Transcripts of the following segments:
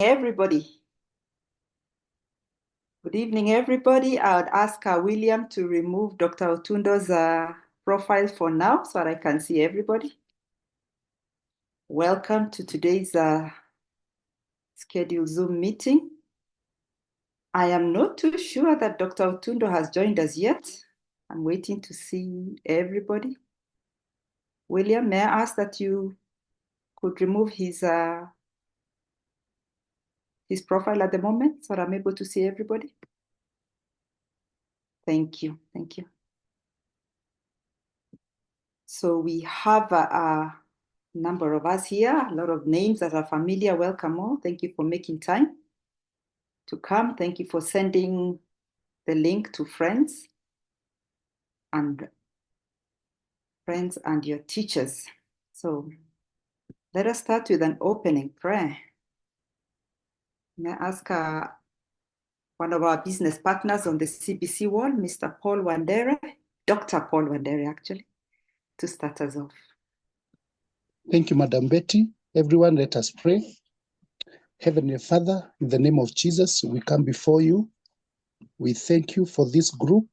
Everybody. Good evening, everybody. I would ask William to remove Dr. Otundo's profile for now so that I can see everybody. Welcome to today's scheduled Zoom meeting. I am not too sure that Dr. Otundo has joined us yet. I'm waiting to see everybody. William, may I ask that you could remove his profile at the moment so that I'm able to see everybody? Thank you. Thank you. So we have a number of us here, a lot of names that are familiar. Welcome all. Thank you for making time to come. Thank you for sending the link to friends and your teachers. So let us start with an opening prayer. May I ask one of our business partners on the CBC wall, Mr. Paul Wandere, Dr. Paul Wandere actually, to start us off. Thank you, Madam Betty. Everyone, let us pray. Heavenly Father, in the name of Jesus, we come before you. We thank you for this group.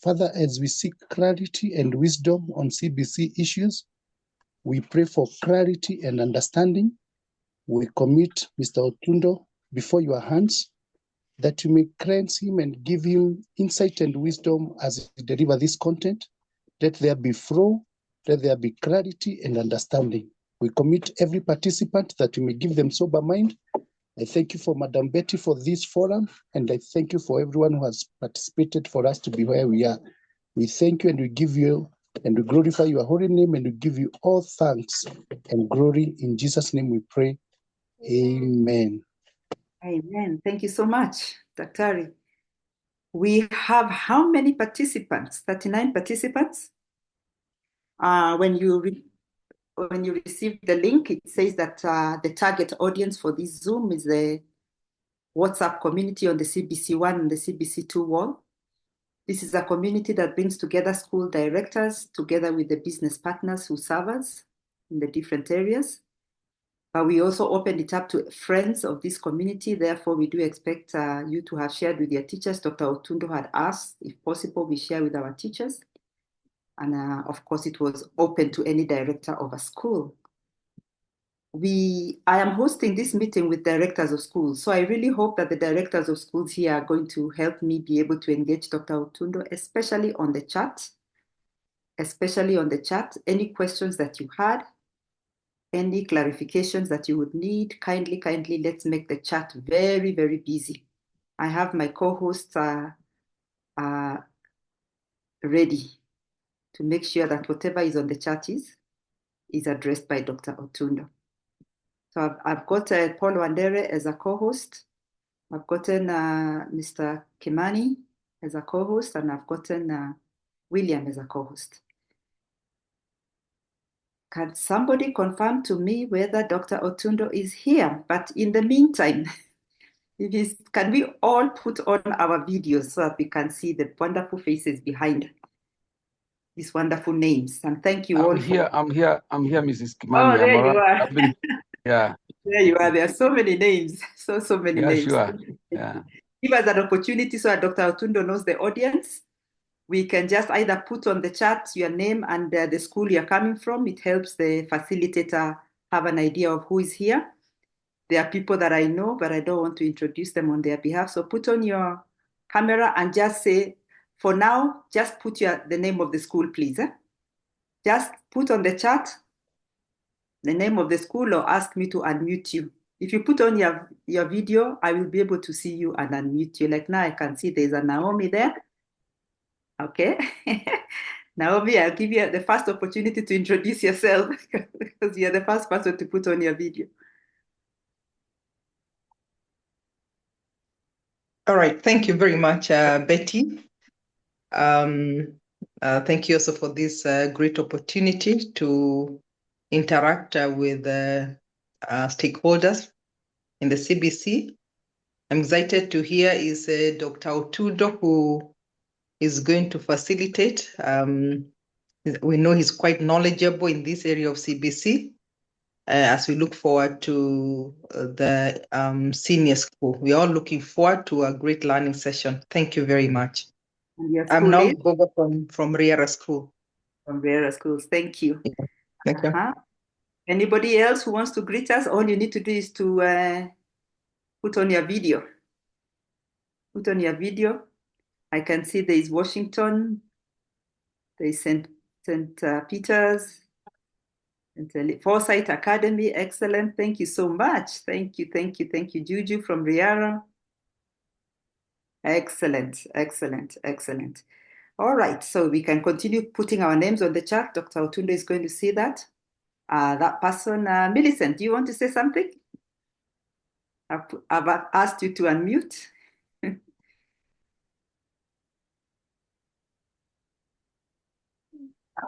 Father, as we seek clarity and wisdom on CBC issues, we pray for clarity and understanding. We commit Mr. Otundo before your hands, that you may cleanse him and give him insight and wisdom as he delivers this content. Let there be flow, let there be clarity and understanding. We commit every participant that you may give them sober mind. I thank you for Madam Betty for this forum, and I thank you for everyone who has participated for us to be where we are. We thank you and we give you and we glorify your holy name, and we give you all thanks and glory. In Jesus' name we pray. Amen. Amen. Thank you so much, Daktari. We have how many participants? 39 participants. When you receive the link, it says that the target audience for this Zoom is the WhatsApp community on the CBC1 and the CBC2 wall. This is a community that brings together school directors together with the business partners who serve us in the different areas. But we also opened it up to friends of this community. Therefore, we do expect you to have shared with your teachers. Dr. Otundo had asked, if possible, we share with our teachers. And of course, it was open to any director of a school. I am hosting this meeting with directors of schools. So I really hope that the directors of schools here are going to help me be able to engage Dr. Otundo, especially on the chat. Any questions that you had, any clarifications that you would need, kindly, let's make the chat very, very busy. I have my co-hosts ready to make sure that whatever is on the chat is addressed by Dr. Otundo. So I've got Paul Wandere as a co-host. I've gotten Mr. Kimani as a co-host, and I've gotten William as a co-host. Can somebody confirm to me whether Dr. Otundo is here? But in the meantime, can we all put on our videos so that we can see the wonderful faces behind these wonderful names? And thank you all. I'm here, Mrs. Kimani. Oh, there you are. Yeah. There you are. There are so many names. So many names. Sure. Yeah. Give us an opportunity so that Dr. Otundo knows the audience. We can just either put on the chat your name and the school you're coming from. It helps the facilitator have an idea of who is here. There are people that I know, but I don't want to introduce them on their behalf. So put on your camera and just say, for now, just put the name of the school, please. Just put on the chat the name of the school or ask me to unmute you. If you put on your video, I will be able to see you and unmute you. Like now I can see there's a Naomi there. Okay. Naomi, I'll give you the first opportunity to introduce yourself because you're the first person to put on your video. All right, thank you very much, Betty. Thank you also for this great opportunity to interact with stakeholders in the CBC. I'm excited to hear is Dr. Otudo, who is going to facilitate. We know he's quite knowledgeable in this area of CBC. As we look forward to the senior school. We are all looking forward to a great learning session. Thank you very much. And your I'm school now is? Gogo from Riera School. From Vera Schools. Thank you. Thank you. Anybody else who wants to greet us? All you need to do is to put on your video. Put on your video. I can see there is Washington, there is St. Peter's, and Foresight Academy. Excellent. Thank you so much. Thank you, thank you, thank you. Juju from Riara. Excellent, excellent, excellent. All right, so we can continue putting our names on the chat. Dr. Otundo is going to see that. That person, Millicent, do you want to say something? I've asked you to unmute.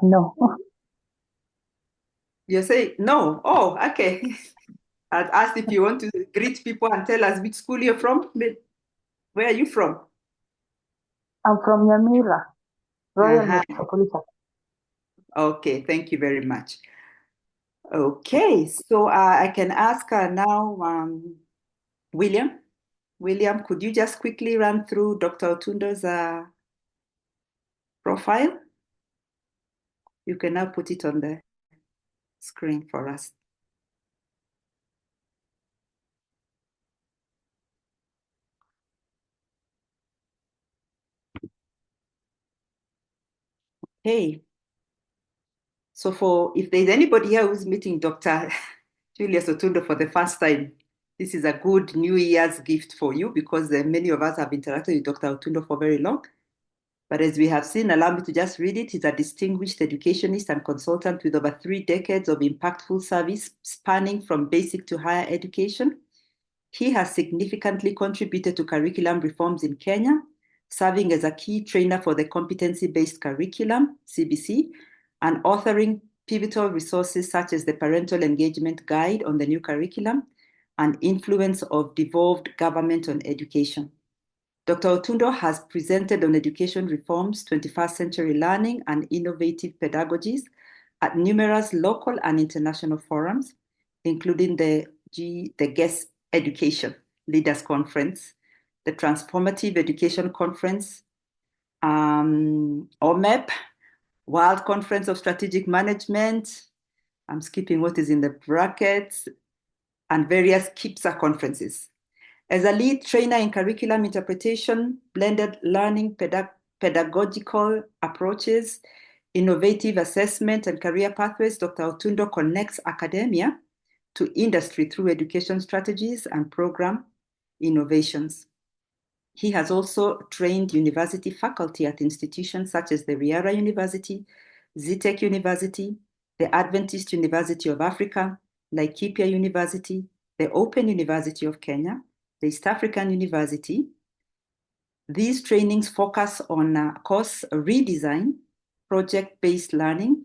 No. You say no. Oh, okay. I'd asked if you want to greet people and tell us which school you're from. Where are you from? I'm from Yamira, Royal Uh-huh. Metropolitan. Okay, thank you very much. Okay, so I can ask now, William. William, could you just quickly run through Dr. Otundo's profile? You can now put it on the screen for us. Okay. So if there's anybody here who's meeting Dr. Julius Otundo for the first time, this is a good New Year's gift for you because many of us have interacted with Dr. Otundo for very long. But as we have seen, allow me to just read it. He's a distinguished educationist and consultant with over 3 decades of impactful service spanning from basic to higher education. He has significantly contributed to curriculum reforms in Kenya, serving as a key trainer for the competency-based curriculum, CBC, and authoring pivotal resources such as the Parental Engagement Guide on the new curriculum and Influence of Devolved Government on Education. Dr. Otundo has presented on education reforms, 21st century learning, and innovative pedagogies at numerous local and international forums, including the Guest Education Leaders Conference, the Transformative Education Conference, OMEP, World Conference of Strategic Management, I'm skipping what is in the brackets, and various KIPSA conferences. As a lead trainer in curriculum interpretation, blended learning, pedagogical approaches, innovative assessment, and career pathways, Dr. Otundo connects academia to industry through education strategies and program innovations. He has also trained university faculty at institutions such as the Riara University, Zitech University, the Adventist University of Africa, Laikipia University, the Open University of Kenya, the East African University. These trainings focus on course redesign, project-based learning,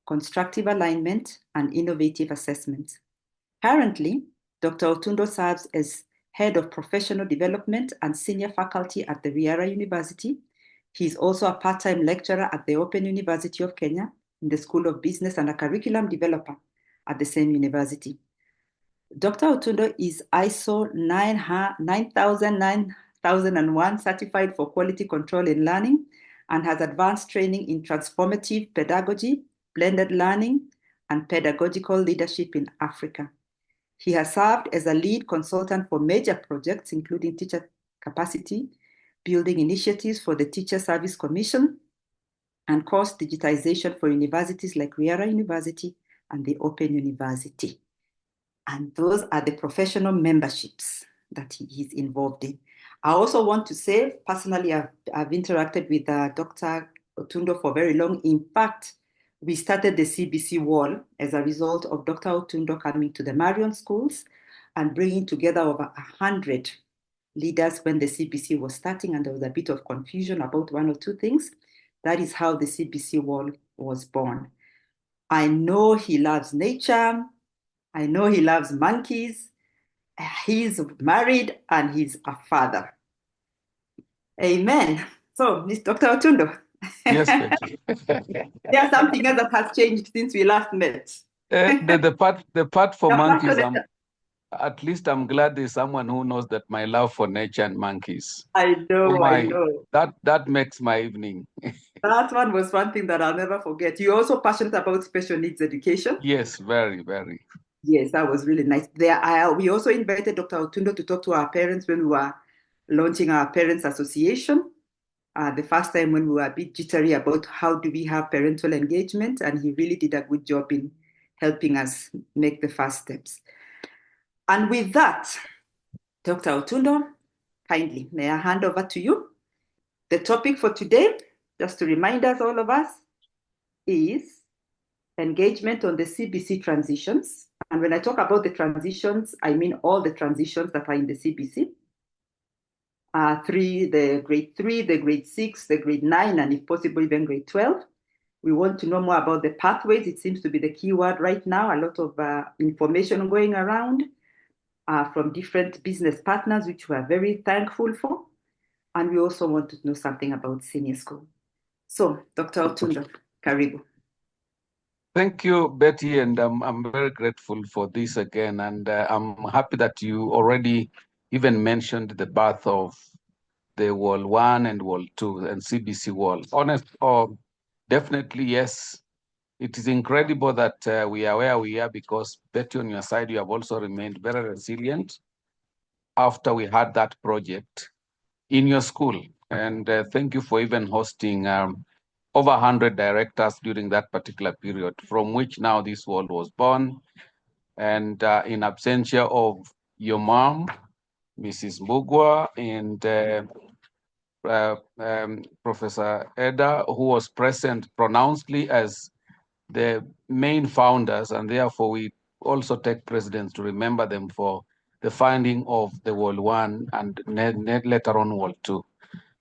constructive alignment, and innovative assessments. Currently, Dr. Otundo serves as Head of Professional Development and Senior Faculty at the Riara University. He is also a part-time lecturer at the Open University of Kenya in the School of Business and a curriculum developer at the same university. Dr. Otundo is ISO 9001 certified for quality control in learning and has advanced training in transformative pedagogy, blended learning, and pedagogical leadership in Africa. He has served as a lead consultant for major projects, including teacher capacity building initiatives for the Teacher Service Commission and course digitization for universities like Riara University and the Open University. And those are the professional memberships that he's involved in. I also want to say, personally, I've interacted with Dr. Otundo for very long. In fact, we started the CBC wall as a result of Dr. Otundo coming to the Marion schools and bringing together over 100 leaders when the CBC was starting, and there was a bit of confusion about one or two things. That is how the CBC wall was born. I know he loves nature. I know he loves monkeys. He's married and he's a father. Amen. So, Dr. Otundo. Yes, Betty. There's something else that has changed since we last met. The part for The monkeys, part at least I'm glad there's someone who knows that my love for nature and monkeys. I know, I My, know. that makes my evening. That one was one thing that I'll never forget. You're also passionate about special needs education. Yes, very, very. Yes, that was really nice. We also invited Dr. Otundo to talk to our parents when we were launching our Parents Association. The first time when we were a bit jittery about how do we have parental engagement, and he really did a good job in helping us make the first steps. And with that, Dr. Otundo, kindly, may I hand over to you? The topic for today, just to remind us, all of us, is engagement on the CBC transitions. And when I talk about the transitions, I mean all the transitions that are in the CBC. The grade 3, the grade 6, the grade 9, and if possible, even grade 12. We want to know more about the pathways. It seems to be the key word right now. A lot of information going around from different business partners, which we are very thankful for. And we also want to know something about senior school. So, Dr. Otundo, karibu. Thank you, Betty, and I'm very grateful for this again. And I'm happy that you already even mentioned the birth of the World 1 and World 2 and CBC World. Definitely, yes. It is incredible that we are where we are because, Betty, on your side, you have also remained very resilient after we had that project in your school. And thank you for even hosting over 100 directors during that particular period, from which now this world was born. And in absentia of your mom, Mrs. Mbugwa, and Professor Eda, who was present pronouncedly as the main founders, and therefore we also take precedence to remember them for the founding of the World 1 and later on World 2.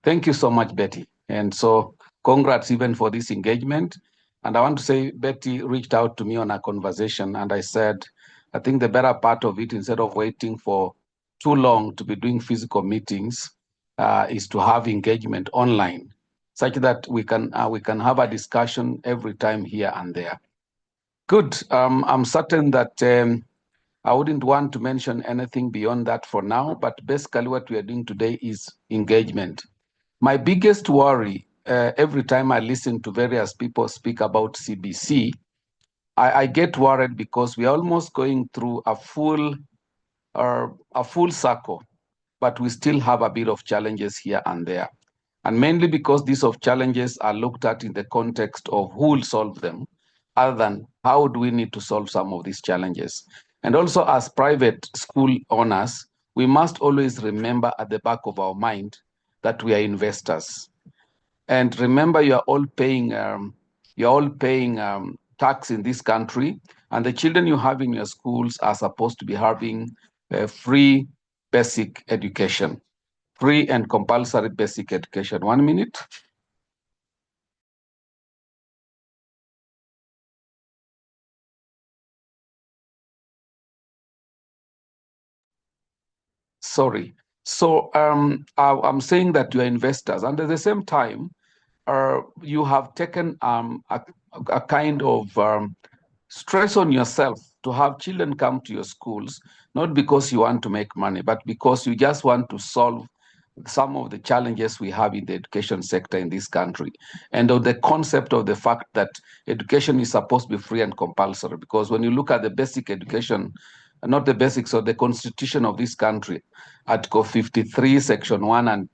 Thank you so much, Betty. And so congrats even for this engagement. And I want to say Betty reached out to me on a conversation, and I said, I think the better part of it, instead of waiting for too long to be doing physical meetings, is to have engagement online, such that we can have a discussion every time here and there. Good. I'm certain that I wouldn't want to mention anything beyond that for now, but basically what we are doing today is engagement. My biggest worry every time I listen to various people speak about CBC, I get worried because we are almost going through a full circle, but we still have a bit of challenges here and there. And mainly because these challenges are looked at in the context of who will solve them, other than how do we need to solve some of these challenges. And also as private school owners, we must always remember at the back of our mind that we are investors. And remember, you're all paying tax in this country, and the children you have in your schools are supposed to be having free basic education, free and compulsory basic education. 1 minute. Sorry. So I'm saying that you are investors, and at the same time, you have taken a kind of stress on yourself to have children come to your schools, not because you want to make money, but because you just want to solve some of the challenges we have in the education sector in this country, and of the concept of the fact that education is supposed to be free and compulsory. Because when you look at the basic education, not the basics of the constitution of this country, Article 53, Section 1 and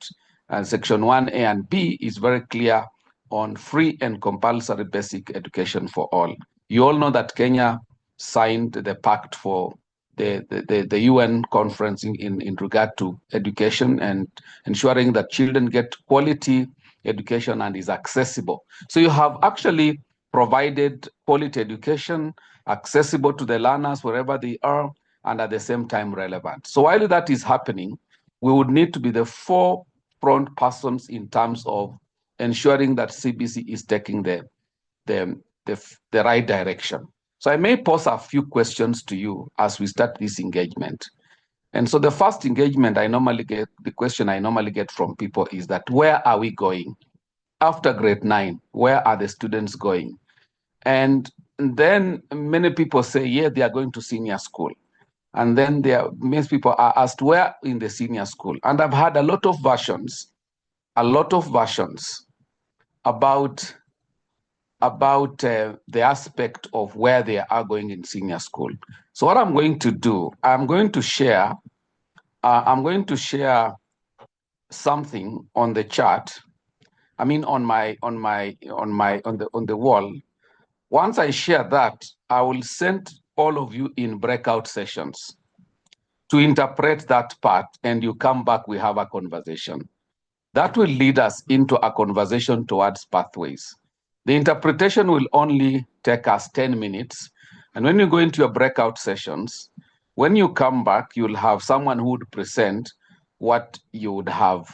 Section 1A and B is very clear on free and compulsory basic education for all. You all know that Kenya signed the pact for the UN conference in regard to education and ensuring that children get quality education and is accessible. So you have actually provided quality education accessible to the learners wherever they are and at the same time relevant. So while that is happening, we would need to be the forefront persons in terms of ensuring that CBC is taking the right direction. So I may pose a few questions to you as we start this engagement. And so the first engagement the question I normally get from people is that, where are we going? After grade 9, where are the students going? And then many people say, yeah, they are going to senior school. And then most people are asked, where in the senior school? And I've had a lot of versions about the aspect of where they are going in senior school. So what I'm going to do, I'm going to share something on the chat. I mean, on the wall. Once I share that, I will send all of you in breakout sessions to interpret that part, and you come back, we have a conversation. That will lead us into a conversation towards pathways. The interpretation will only take us 10 minutes. And when you go into your breakout sessions, when you come back, you'll have someone who would present what you would have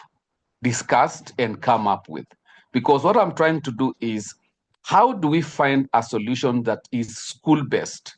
discussed and come up with. Because what I'm trying to do is, how do we find a solution that is school-based,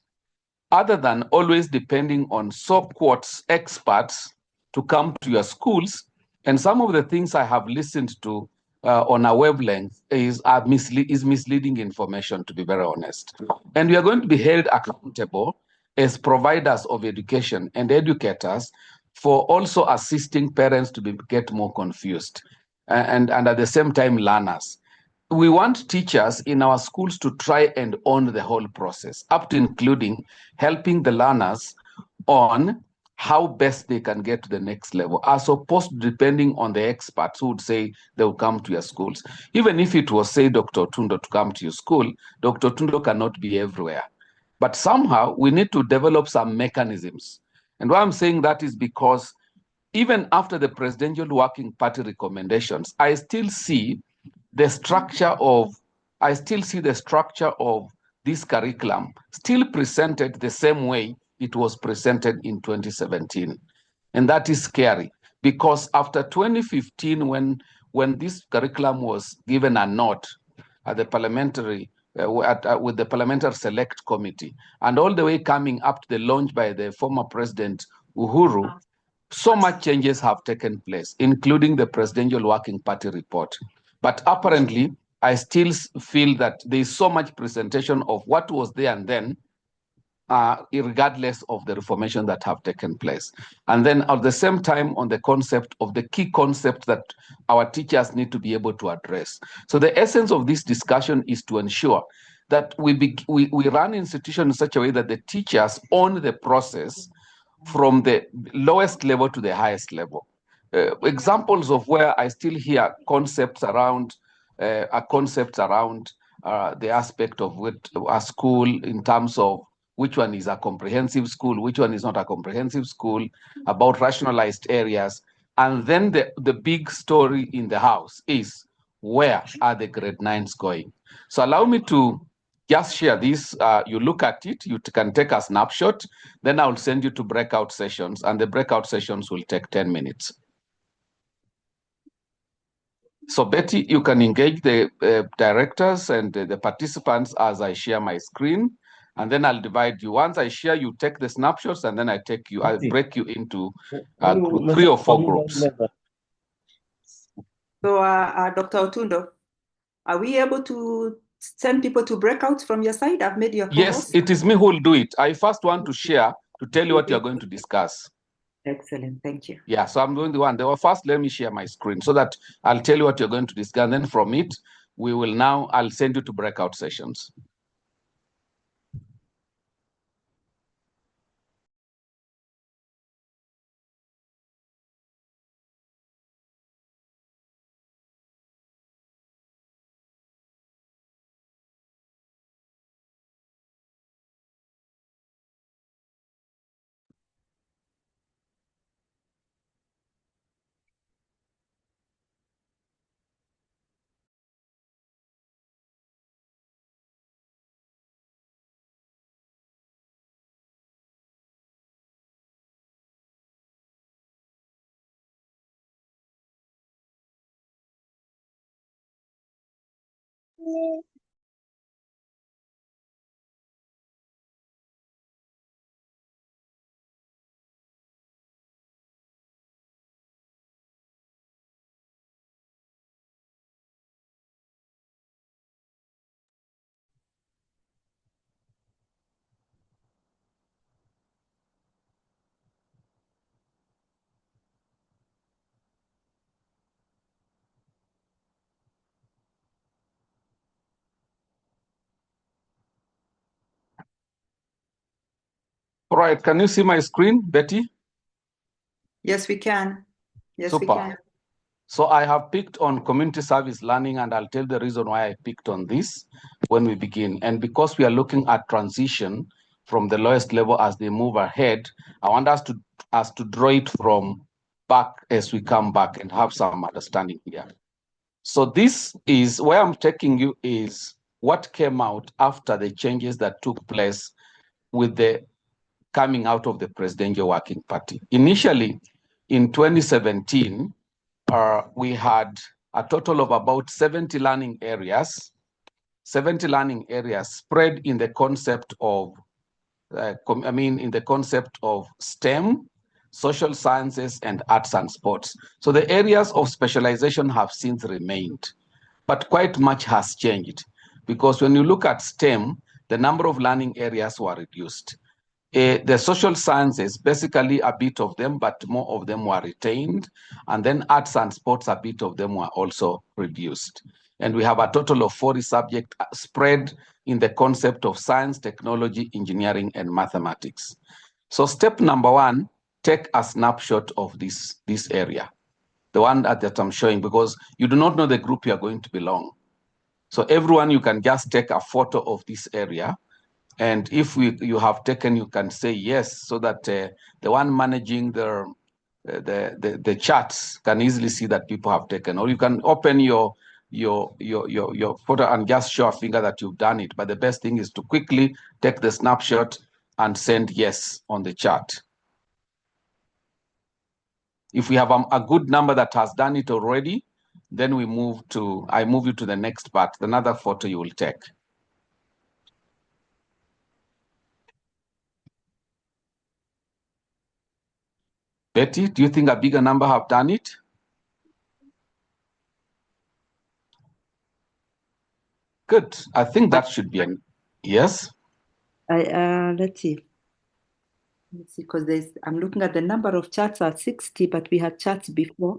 other than always depending on so-quotes experts to come to your schools? And some of the things I have listened to on a wavelength is misleading information, to be very honest. And we are going to be held accountable as providers of education and educators for also assisting parents to get more confused and at the same time learners. We want teachers in our schools to try and own the whole process, up to including helping the learners on how best they can get to the next level, as opposed to depending on the experts who would say they will come to your schools. Even if it was, say, Dr. Tundo to come to your school, Dr. Tundo cannot be everywhere. But somehow we need to develop some mechanisms. And why I'm saying that is because even after the Presidential Working Party recommendations, I still see the structure of this curriculum still presented the same way it was presented in 2017. And that is scary, because after 2015, when this curriculum was given a nod at the parliamentary with the parliamentary select committee, and all the way coming up to the launch by the former president Uhuru, so much changes have taken place, including the Presidential Working Party report. But apparently, I still feel that there is so much presentation of what was there and then, regardless of the reformation that have taken place. And then at the same time, on the concept of the key concept that our teachers need to be able to address. So the essence of this discussion is to ensure that we run institutions in such a way that the teachers own the process from the lowest level to the highest level. Examples of where I still hear concepts around the aspect of a school in terms of which one is a comprehensive school, which one is not a comprehensive school, about rationalized areas. And then the big story in the house is, where are the grade 9s going? So allow me to just share this. You look at it, you can take a snapshot, then I'll send you to breakout sessions, and the breakout sessions will take 10 minutes. So Betty, you can engage the directors and the participants as I share my screen, and then I'll divide you. Once I share, you take the snapshots, and then I'll break you into 3 or 4 groups. So, Dr. Otundo, are we able to send people to breakouts from your side? I've made your co-host. Yes, it is me who will do it. I first want to share to tell you what you're going to discuss. Excellent, thank you. Yeah, so I'm going to one. First, let me share my screen so that I'll tell you what you're going to discuss. And then from it, I'll send you to breakout sessions. All right, can you see my screen, Betty? Yes, we can. Yes, we Super. can. So I have picked on community service learning, and I'll tell the reason why I picked on this when we begin. And because we are looking at transition from the lowest level as they move ahead, I want us to draw it from back as we come back and have some understanding here. So this is where I'm taking you is what came out after the changes that took place with the coming out of the Presidential Working Party. Initially, in 2017, we had a total of about 70 learning areas spread in the concept of, in the concept of STEM, social sciences, and arts and sports. So the areas of specialization have since remained, but quite much has changed because when you look at STEM, the number of learning areas were reduced. The social sciences, basically a bit of them, but more of them were retained. And then arts and sports, a bit of them were also reduced. And we have a total of 40 subjects spread in the concept of science, technology, engineering, and mathematics. So step number one, take a snapshot of this area, the one that I'm showing, because you do not know the group you are going to belong. So everyone, you can just take a photo of this area. And if you have taken, you can say yes, so that the one managing the charts can easily see that people have taken. Or you can open your photo and just show a finger that you've done it. But the best thing is to quickly take the snapshot and send yes on the chart. If we have a good number that has done it already, then I move you to the next part, another photo you will take. Betty, do you think a bigger number have done it? Good. I think that should be an yes. Let's see. Let's see, because I'm looking at the number of charts at 60, but we had charts before.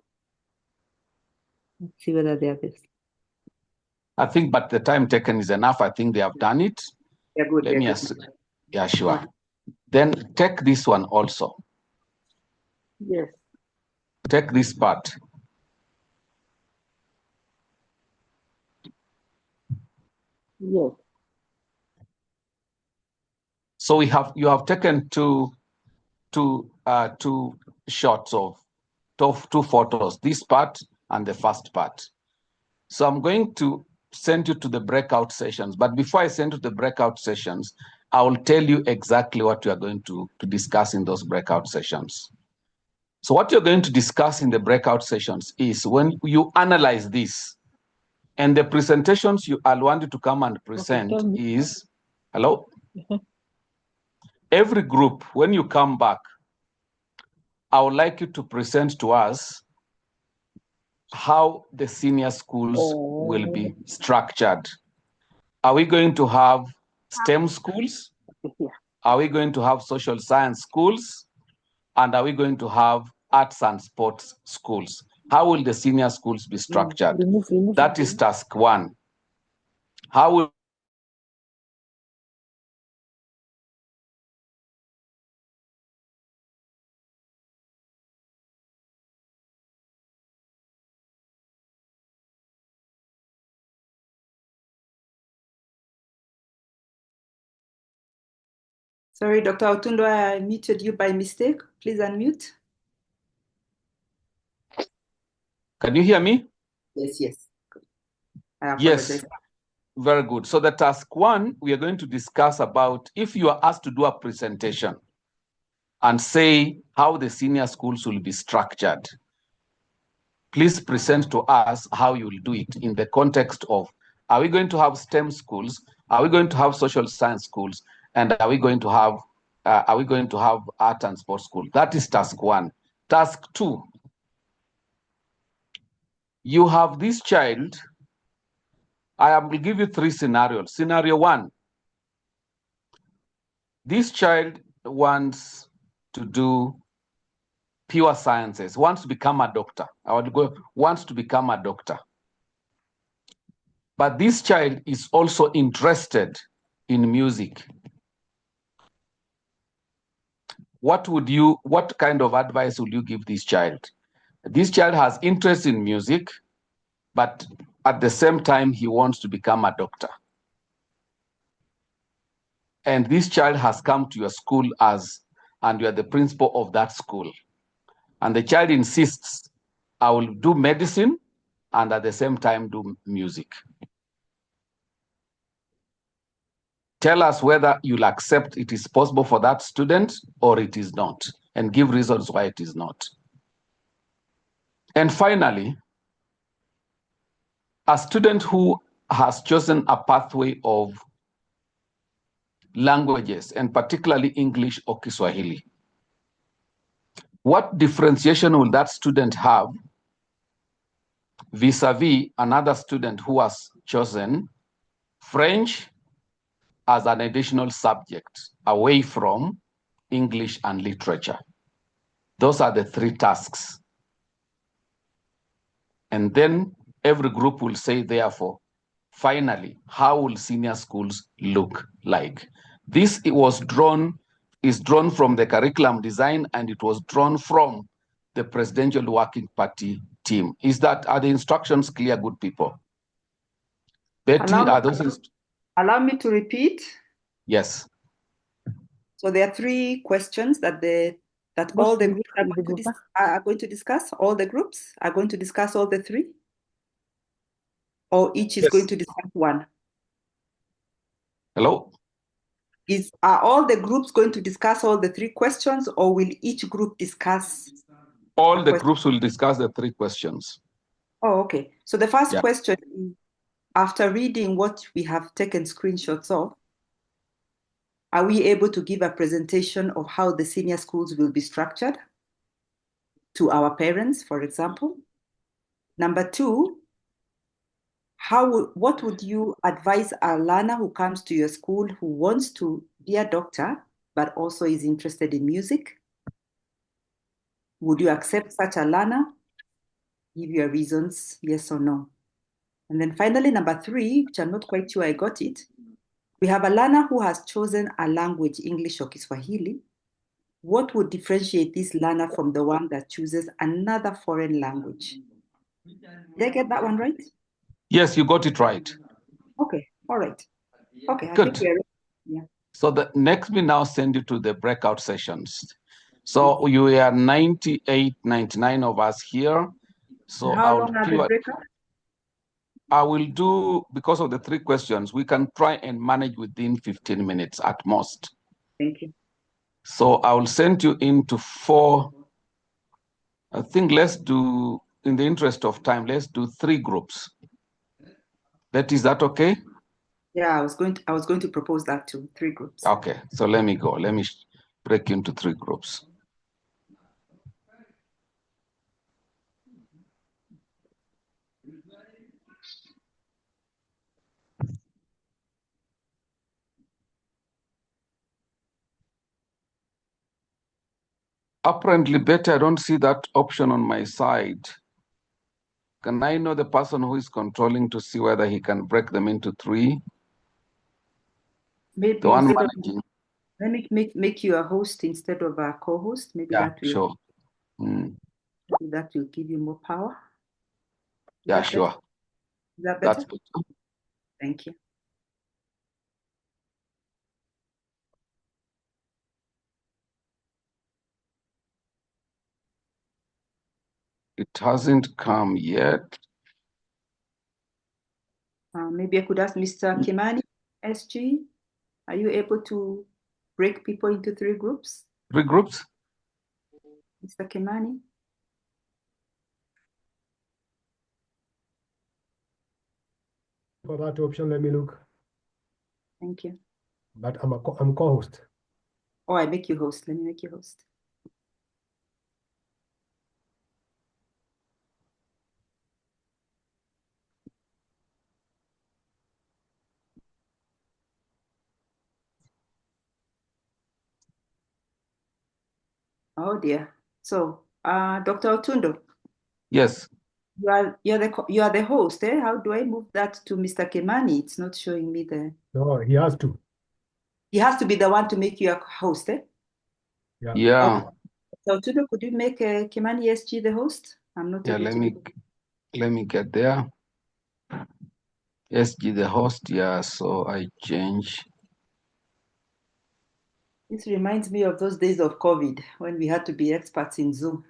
Let's see whether they are this. I think, but the time taken is enough. I think they have done it. Yeah, good. Let me ask. Yeah, sure. Then take this one also. Yes. Take this part. Yes. So you have taken two shots of two photos, this part and the first part. So I'm going to send you to the breakout sessions. But before I send you to the breakout sessions, I will tell you exactly what you are going to discuss in those breakout sessions. So what you're going to discuss in the breakout sessions is when you analyze this, and the presentations I'll want you to come and present is, hello? Every group, when you come back, I would like you to present to us how the senior schools will be structured. Are we going to have STEM schools? Are we going to have social science schools? And are we going to have arts and sports schools? How will the senior schools be structured? That is task one. How will Sorry, Dr. Otundo, I muted you by mistake. Please unmute. Can you hear me? Yes, yes. I apologize. Yes, very good. So the task one, we are going to discuss about if you are asked to do a presentation and say how the senior schools will be structured. Please present to us how you will do it in the context of Are we going to have STEM schools? Are we going to have social science schools? And are we going to have art and sports school? That is task one. Task two, you have this child. I will give you three scenarios. Scenario one, this child wants to do pure sciences, wants to become a doctor. Wants to become a doctor. But this child is also interested in music. What kind of advice would you give this child? This child has interest in music, but at the same time, he wants to become a doctor. And this child has come to your school and you are the principal of that school. And the child insists, I will do medicine and at the same time do music. Tell us whether you'll accept it is possible for that student or it is not, and give reasons why it is not. And finally, a student who has chosen a pathway of languages, and particularly English or Kiswahili, what differentiation will that student have vis-a-vis another student who has chosen French as an additional subject away from English and literature? Those are the three tasks. And then every group will say, therefore, finally, how will senior schools look like? This is drawn from the curriculum design, and it was drawn from the Presidential Working Party team. Are the instructions clear, good people? Betty, allow me to repeat. Yes. So there are three questions that all the groups are going to discuss. All the groups are going to discuss all the three, or each is going to discuss one. Hello? Are all the groups going to discuss all the three questions, or will each group discuss? All the groups will discuss the three questions. Oh, okay. So the first question is, after reading what we have taken screenshots of, are we able to give a presentation of how the senior schools will be structured to our parents, for example? Number two, what would you advise a learner who comes to your school who wants to be a doctor, but also is interested in music? Would you accept such a learner? Give your reasons, yes or no. And then finally, number three, which I'm not quite sure I got it, we have a learner who has chosen a language, English or Kiswahili. What would differentiate this learner from the one that chooses another foreign language? Did I get that one right? Yes, you got it right. Okay, all right. Okay, good. I think we're ready. Yeah. So next we now send you to the breakout sessions. So you are 98, 99 of us here. So how long are the breakout? I will do, because of the three questions, we can try and manage within 15 minutes at most. Thank you. So I will send you into 4. I think let's do, in the interest of time, let's do 3 groups. Is that okay? Yeah, I was going to propose that too, 3 groups. Okay, so let me go. Let me break into 3 groups. Apparently, Betty, I don't see that option on my side. Can I know the person who is controlling to see whether he can break them into 3? Maybe the one managing. Let me make you a host instead of a co-host. Maybe that will. Sure. Maybe that will give you more power. Sure. Is that better? That's better. Thank you. It hasn't come yet. Maybe I could ask Mr. Kimani, SG, are you able to break people into 3 groups? 3 groups? Mr. Kimani? for that option. Let me look. Thank you. But I'm co-host. Oh, I make you host. Let me make you host. Oh dear. So, Dr. Otundo, Yes. you are the host, eh? How do I move that to Mr. Kimani? It's not showing me the. No, he has to. He has to be the one to make you a host, eh? Yeah. Yeah. Okay. So, Otundo, could you make Kimani SG the host? I'm not Yeah. able to do it. Let me get there. SG the host. Yeah. So I change. This reminds me of those days of COVID when we had to be experts in Zoom.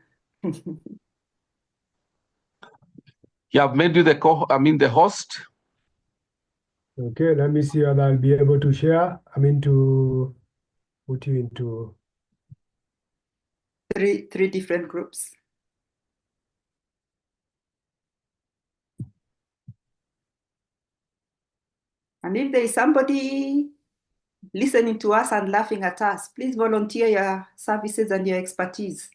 Yeah. I've made you the host. Okay, let me see whether I'll be able to share. To put you into Three different groups. And if there is somebody listening to us and laughing at us, please volunteer your services and your expertise.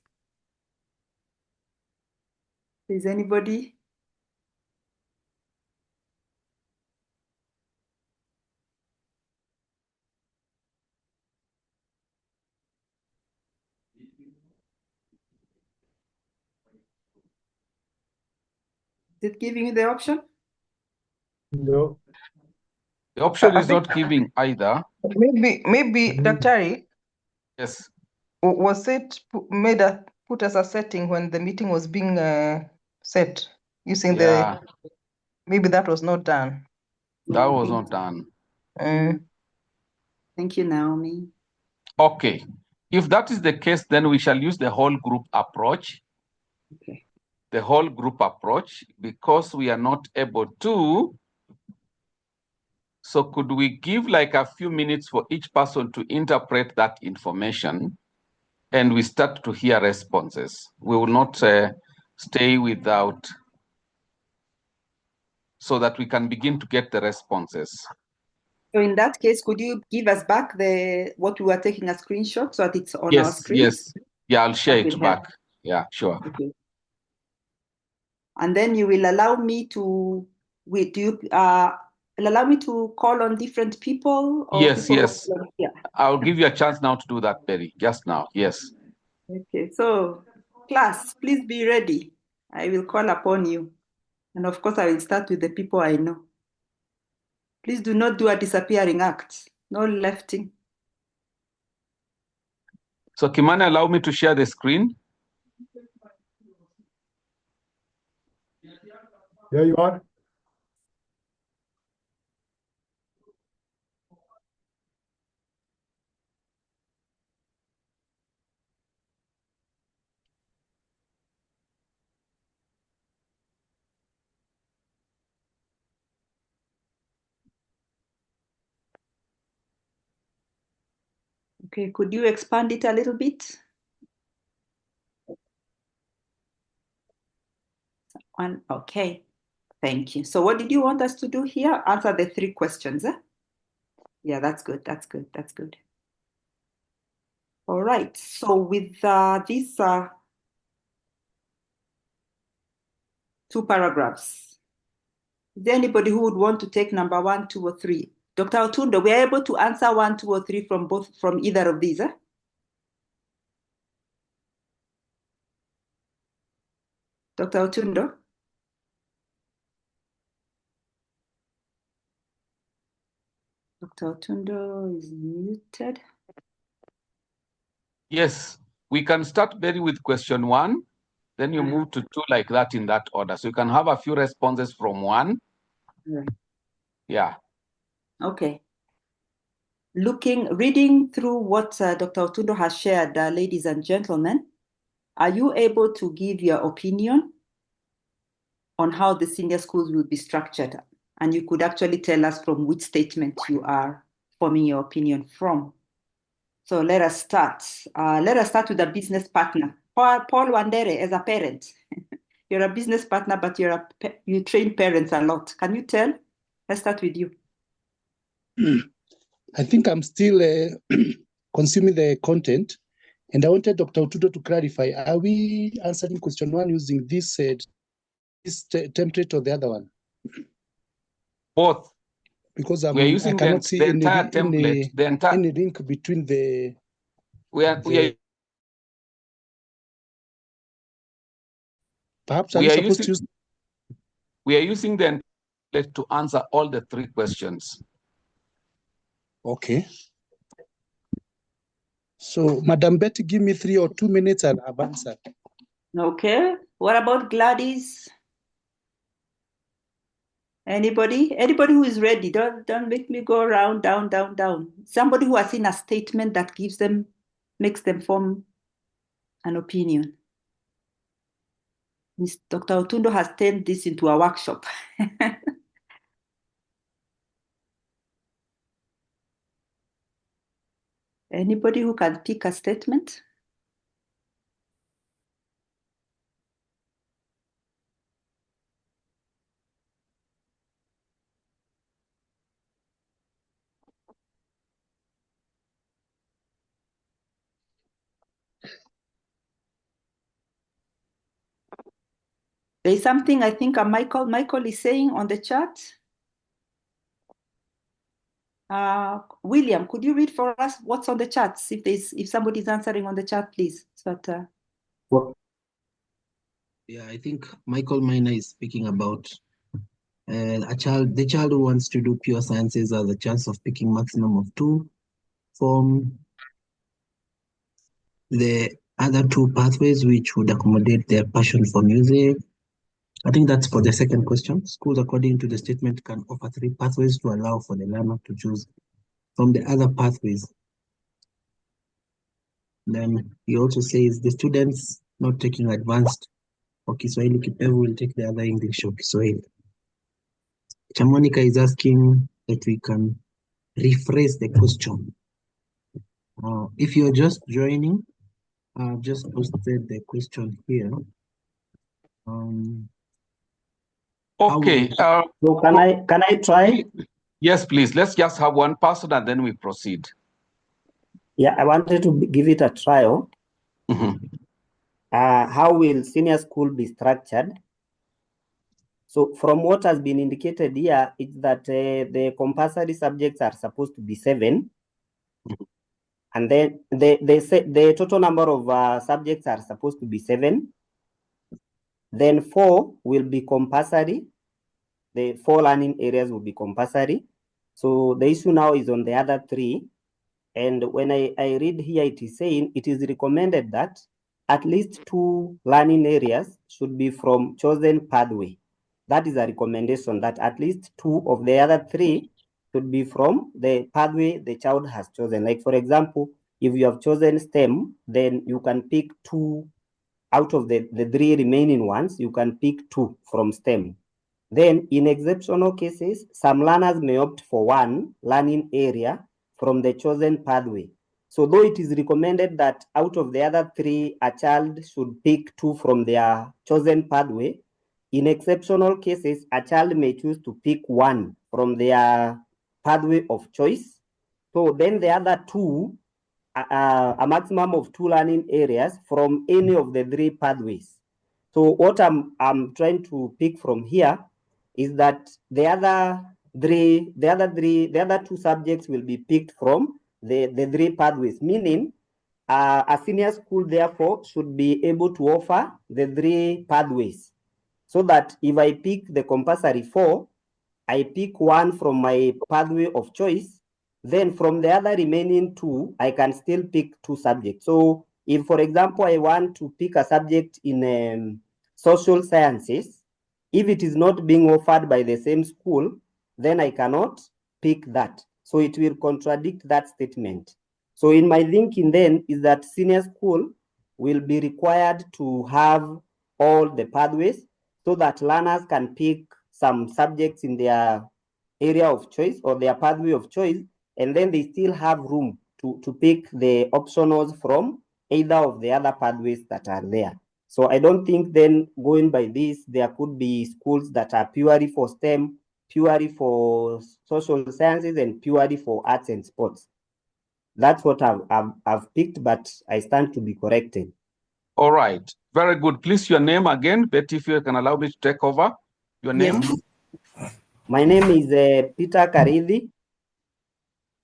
Is anybody? Is it giving you the option? no. The option I is think not giving either. maybe Daktari, Yes. was it put as a setting when the meeting was being set using Yeah. maybe that was not done. That was not done. Thank you, Naomi. Okay. If that is the case, then we shall use the whole group approach. Okay. The whole group approach, because we are not able to. So could we give like a few minutes for each person to interpret that information, and we start to hear responses? We will not stay without, so that we can begin to get the responses. So in that case, could you give us back what we were taking a screenshot so that it's on our screens? Yes. Yeah, I'll share That it will back. help. Yeah, sure. Okay. And then you will allow me to allow me to call on different people, or Yes, people yes. will volunteer? I'll give you a chance now to do that, Perry, just now. Yes. Okay, so class, please be ready. I will call upon you. And of course, I will start with the people I know. Please do not do a disappearing act. No lefting. So Kimani, allow me to share the screen. There you are. Okay, could you expand it a little bit? Okay, thank you. So what did you want us to do here? Answer the 3 questions, eh? Yeah, that's good, that's good, that's good. All right, so with these 2 paragraphs, is there anybody who would want to take number 1, 2, or 3? Dr. Otundo, we are able to answer 1, 2, or 3 from either of these, eh? Dr. Otundo? Dr. Otundo is muted. Yes, we can start very with question 1, then you move to 2 like that in that order. So you can have a few responses from 1. Right. Yeah. Okay. Reading through what Dr. Otundo has shared, ladies and gentlemen, are you able to give your opinion on how the senior schools will be structured? And you could actually tell us from which statement you are forming your opinion from. So let us start. Let us start with a business partner. Paul Wandere, as a parent, you're a business partner, but you train parents a lot. Can you tell Let's start with you. I think I'm still consuming the content, and I wanted Dr. Otudo to clarify, are we answering question 1 using this template or the other one? Both. Because We are I using cannot see the entire template. any link between the... Perhaps are we supposed to use... We are using the template to answer all the 3 questions. Okay. So, Madam Betty, give me 3 or 2 minutes and I've answered. Okay. What about Gladys? Anybody? Anybody who is ready? Don't make me go around, down. Somebody who has seen a statement that makes them form an opinion. Dr. Otundo has turned this into a workshop. Anybody who can pick a statement? There's something I think Michael is saying on the chat. William, could you read for us what's on the chat? If somebody's answering on the chat, please. Yeah, I think Michael Miner is speaking about the child who wants to do pure sciences has a chance of picking maximum of 2 from the other 2 pathways, which would accommodate their passion for music. I think that's for the second question. Schools, according to the statement, can offer 3 pathways to allow for the learner to choose from the other pathways. Then he also says the students not taking advanced or Kiswahili Kipevu will take the other English or Kiswahili. Chamonica is asking that we can rephrase the question. If you're just joining, I've just posted the question here. Okay. So can I try? Yes, please. Let's just have one person and then we proceed. Yeah, I wanted to give it a trial. Mm-hmm. How will senior school be structured? So from what has been indicated here, it's that the compulsory subjects are supposed to be 7. And then they say the total number of subjects are supposed to be 7. Then 4 will be compulsory. The 4 learning areas will be compulsory. So the issue now is on the other 3. And when I read here, it is saying it is recommended that at least 2 learning areas should be from chosen pathway. That is a recommendation, that at least 2 of the other 3 should be from the pathway the child has chosen. Like, for example, if you have chosen STEM, then you can pick 2 out of the 3 remaining ones, you can pick 2 from STEM. Then, in exceptional cases, some learners may opt for 1 learning area from the chosen pathway. So though it is recommended that out of the other 3, a child should pick 2 from their chosen pathway, in exceptional cases, a child may choose to pick 1 from their pathway of choice. So then the other 2, a maximum of 2 learning areas from any of the 3 pathways. So what I'm trying to pick from here is that the other 2 subjects will be picked from the 3 pathways, meaning a senior school therefore should be able to offer the 3 pathways, so that if I pick the compulsory 4, I pick 1 from my pathway of choice, then from the other remaining 2, I can still pick 2 subjects. So if, for example, I want to pick a subject in social sciences, if it is not being offered by the same school, then I cannot pick that. So it will contradict that statement. So in my thinking then is that senior school will be required to have all the pathways so that learners can pick some subjects in their area of choice or their pathway of choice, and then they still have room to pick the optionals from either of the other pathways that are there. So I don't think then, going by this, there could be schools that are purely for STEM purely for social sciences and purely for arts and sports. That's what I've picked, but I stand to be corrected. All right. Very good. Please, your name again, Betty, if you can allow me to take over. Your name? Yes. My name is Peter Karidhi.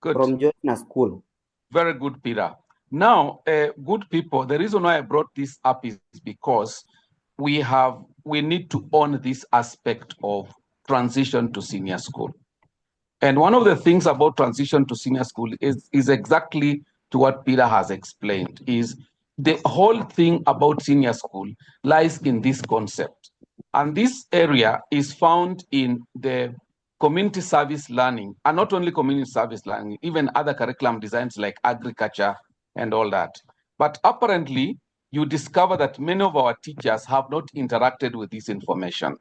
Good. From Jotna School. Very good, Peter. Now, good people, the reason why I brought this up is because we need to own this aspect of transition to senior school. And one of the things about transition to senior school is exactly to what Peter has explained, is the whole thing about senior school lies in this concept. And this area is found in the community service learning, and not only community service learning, even other curriculum designs like agriculture and all that. But apparently, you discover that many of our teachers have not interacted with this information.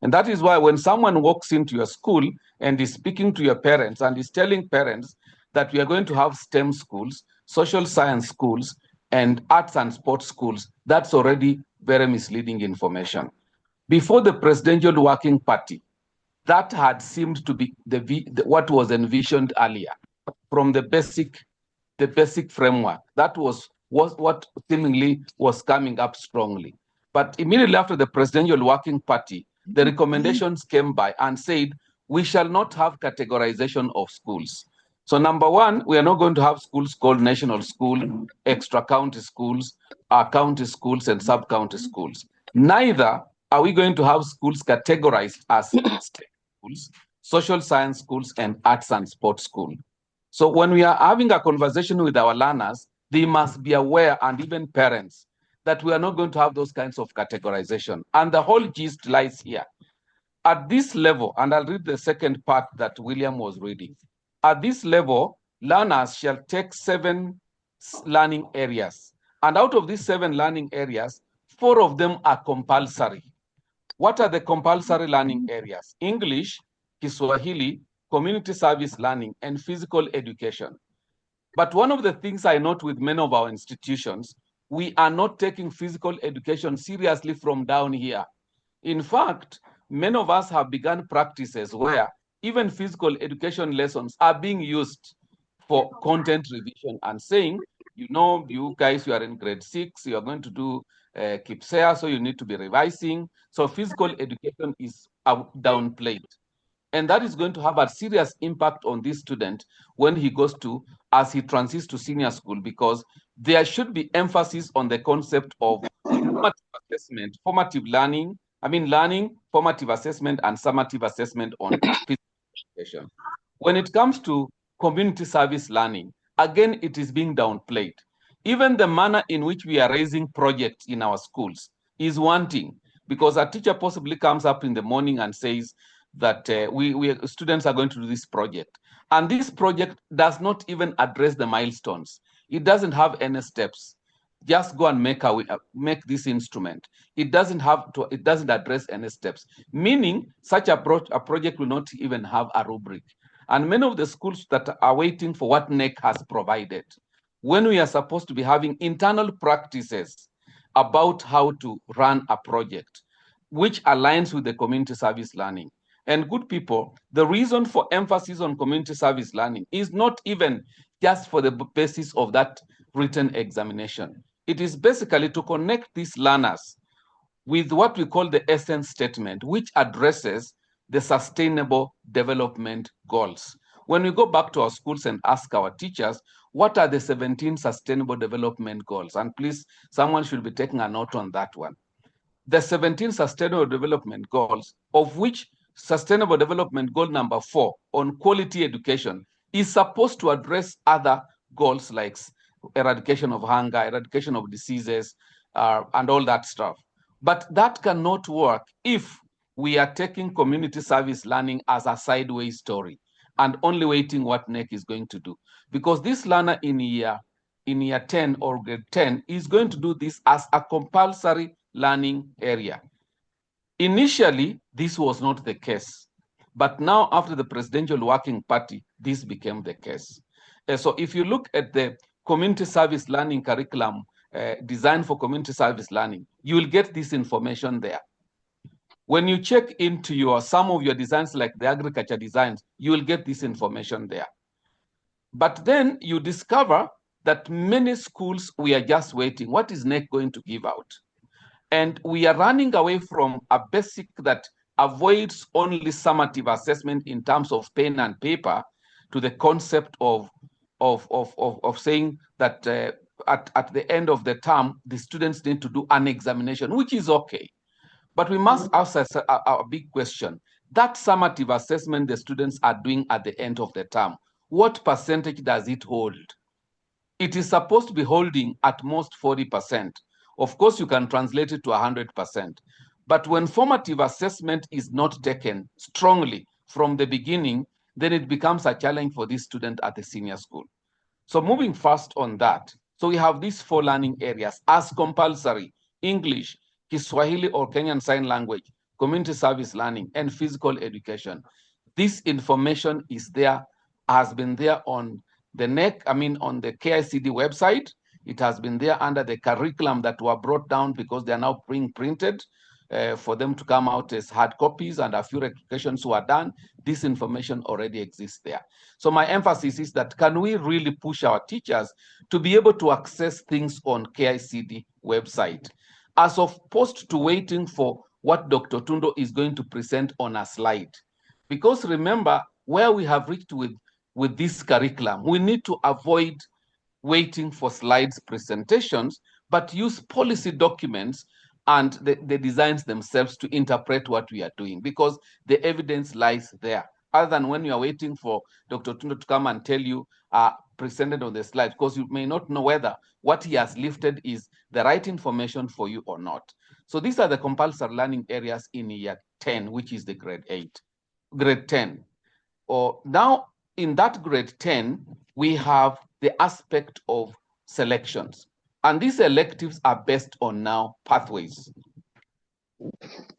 And that is why when someone walks into your school and is speaking to your parents and is telling parents that we are going to have STEM schools, social science schools, and arts and sports schools, that's already very misleading information. Before the Presidential Working Party, that had seemed to be what was envisioned earlier from the basic framework. That was what seemingly was coming up strongly. But immediately after the Presidential Working Party, the recommendations came by and said, we shall not have categorization of schools. So number one, we are not going to have schools called national school, extra county schools, county schools, and sub-county schools. Neither are we going to have schools categorized as state schools, social science schools, and arts and sports schools. So when we are having a conversation with our learners, they must be aware, and even parents, that we are not going to have those kinds of categorization. And the whole gist lies here. At this level, and I'll read the second part that William was reading. At this level, learners shall take 7 learning areas. And out of these 7 learning areas, 4 of them are compulsory. What are the compulsory learning areas? English, Kiswahili, community service learning, and physical education. But one of the things I note with many of our institutions, we are not taking physical education seriously from down here. In fact, many of us have begun practices where even physical education lessons are being used for content revision and saying, you know, you guys, you are in grade 6, you are going to do KIPSEA, so you need to be revising. So physical education is downplayed. And that is going to have a serious impact on this student when he goes to, as he transits to senior school, because there should be emphasis on the concept of formative assessment, formative learning, learning, formative assessment, and summative assessment on physical education. When it comes to community service learning, again, it is being downplayed. Even the manner in which we are raising projects in our schools is wanting, because a teacher possibly comes up in the morning and says that students are going to do this project. And this project does not even address the milestones. It doesn't have any steps. Just go and make this instrument. It doesn't address any steps, meaning such a project will not even have a rubric. And many of the schools that are waiting for what NEC has provided, when we are supposed to be having internal practices about how to run a project, which aligns with the community service learning. And good people, the reason for emphasis on community service learning is not even just for the basis of that written examination. It is basically to connect these learners with what we call the essence statement, which addresses the sustainable development goals. When we go back to our schools and ask our teachers, what are the 17 sustainable development goals? And please, someone should be taking a note on that one. The 17 sustainable development goals, of which sustainable development goal number 4 on quality education is supposed to address other goals like eradication of hunger, eradication of diseases, and all that stuff. But that cannot work if we are taking community service learning as a sideways story and only waiting what NEC is going to do. Because this learner in year 10 or grade 10 is going to do this as a compulsory learning area. Initially, this was not the case. But now, after the Presidential Working Party, this became the case. So if you look at the community service learning curriculum designed for community service learning, you will get this information there. When you check into some of your designs, like the agriculture designs, you will get this information there. But then you discover that many schools, we are just waiting. What is NEC going to give out? And we are running away from a basic that avoids only summative assessment in terms of pen and paper to the concept of saying that at the end of the term, the students need to do an examination, which is okay. But we must ask a big question. That summative assessment the students are doing at the end of the term, what percentage does it hold? It is supposed to be holding at most 40%. Of course, you can translate it to 100%. But when formative assessment is not taken strongly from the beginning, then it becomes a challenge for this student at the senior school. So moving fast on that, so we have these 4 learning areas as compulsory: English, Kiswahili or Kenyan Sign Language, community service learning, and physical education. This information is there, has been there on the NEC, on the KICD website. It has been there under the curriculum that were brought down because they are now being printed for them to come out as hard copies, and a few rectifications were done. This information already exists there. So my emphasis is that can we really push our teachers to be able to access things on KICD website, as opposed to waiting for what Dr. Tundo is going to present on a slide. Because remember, where we have reached with this curriculum, we need to avoid waiting for slides presentations, but use policy documents and the designs themselves to interpret what we are doing, because the evidence lies there. Other than when you are waiting for Dr. Tundo to come and tell you, presented on the slide, because you may not know whether what he has lifted is the right information for you or not. So these are the compulsory learning areas in year 10, which is the grade 10. Now, in that grade 10, we have the aspect of selections. And these electives are based on now pathways.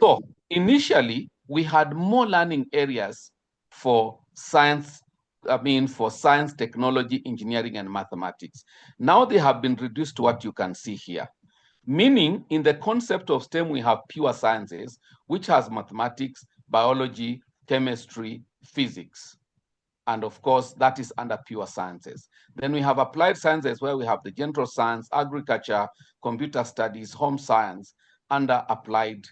So initially, we had more learning areas for science, for science, technology, engineering, and mathematics. Now they have been reduced to what you can see here. Meaning, in the concept of STEM, we have pure sciences, which has mathematics, biology, chemistry, physics. And of course, that is under pure sciences. Then we have applied sciences, where we have the general science, agriculture, computer studies, home science, under applied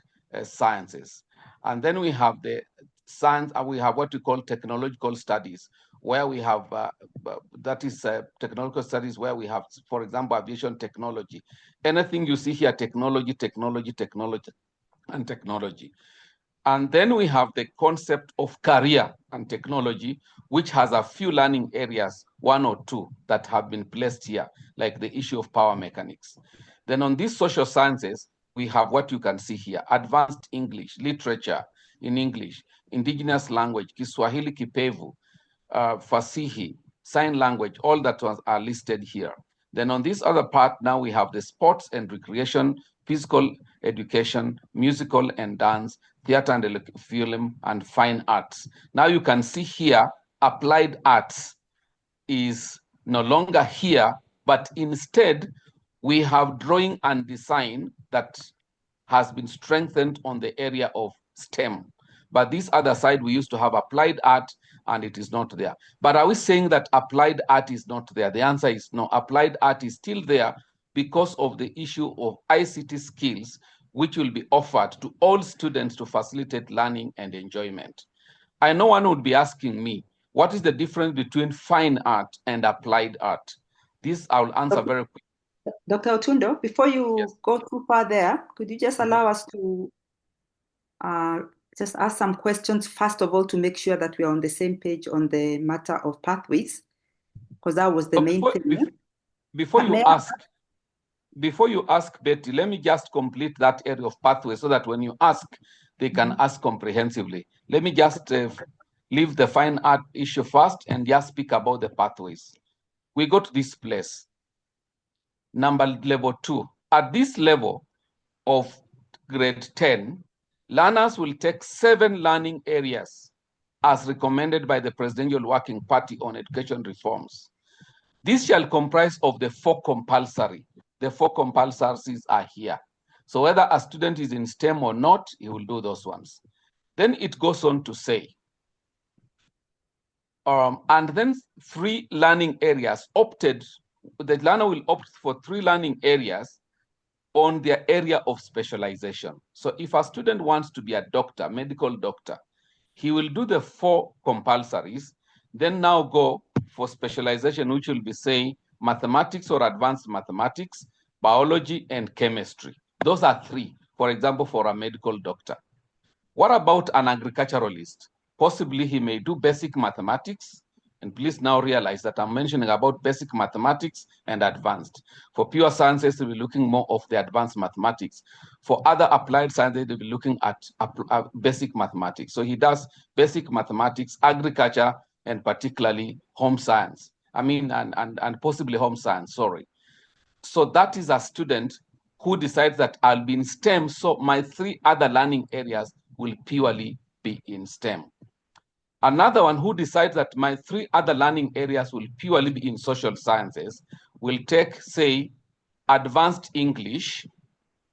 sciences. And then we have the science, we have what we call technological studies, where we have, technological studies, where we have, for example, aviation technology. Anything you see here, technology, technology, technology, and technology. And then we have the concept of career and technology, which has a few learning areas, 1 or 2, that have been placed here, like the issue of power mechanics. Then on these social sciences, we have what you can see here: advanced English, literature in English, indigenous language, Kiswahili Kipevu, Fasihi, sign language, all that are listed here. Then on this other part, now we have the sports and recreation, physical education, musical and dance, theater and film, and fine arts. Now you can see here, applied arts is no longer here, but instead we have drawing and design that has been strengthened on the area of STEM. But this other side, we used to have applied art, and it is not there. But are we saying that applied art is not there? The answer is no. Applied art is still there because of the issue of ICT skills, which will be offered to all students to facilitate learning and enjoyment. I know one would be asking me, what is the difference between fine art and applied art? This I will answer very quickly. Dr. Otundo, before you Yes. go too far there, could you just allow us to just ask some questions, first of all, to make sure that we are on the same page on the matter of pathways, because that was the main thing. Before you ask, Betty, let me just complete that area of pathways so that when you ask, they can ask comprehensively. Let me just leave the fine art issue first and just speak about the pathways. We go to this place, level 2. At this level of grade 10, learners will take 7 learning areas as recommended by the Presidential Working Party on Education Reforms. This shall comprise of the 4 compulsory. The 4 compulsories are here. So whether a student is in STEM or not, he will do those ones. Then it goes on to say, and then 3 learning areas opted, the learner will opt for 3 learning areas on their area of specialization. So if a student wants to be a doctor, medical doctor, he will do the 4 compulsories, then now go for specialization, which will be, say, mathematics or advanced mathematics, biology, and chemistry. Those are 3, for example, for a medical doctor. What about an agriculturalist? Possibly he may do basic mathematics, and please now realize that I'm mentioning about basic mathematics and advanced. For pure sciences, they'll be looking more of the advanced mathematics. For other applied sciences, they'll be looking at basic mathematics. So he does basic mathematics, agriculture, and particularly home science. And possibly home science, sorry. So that is a student who decides that I'll be in STEM, so my 3 other learning areas will purely be in STEM. Another one who decides that my 3 other learning areas will purely be in social sciences will take, say, advanced English,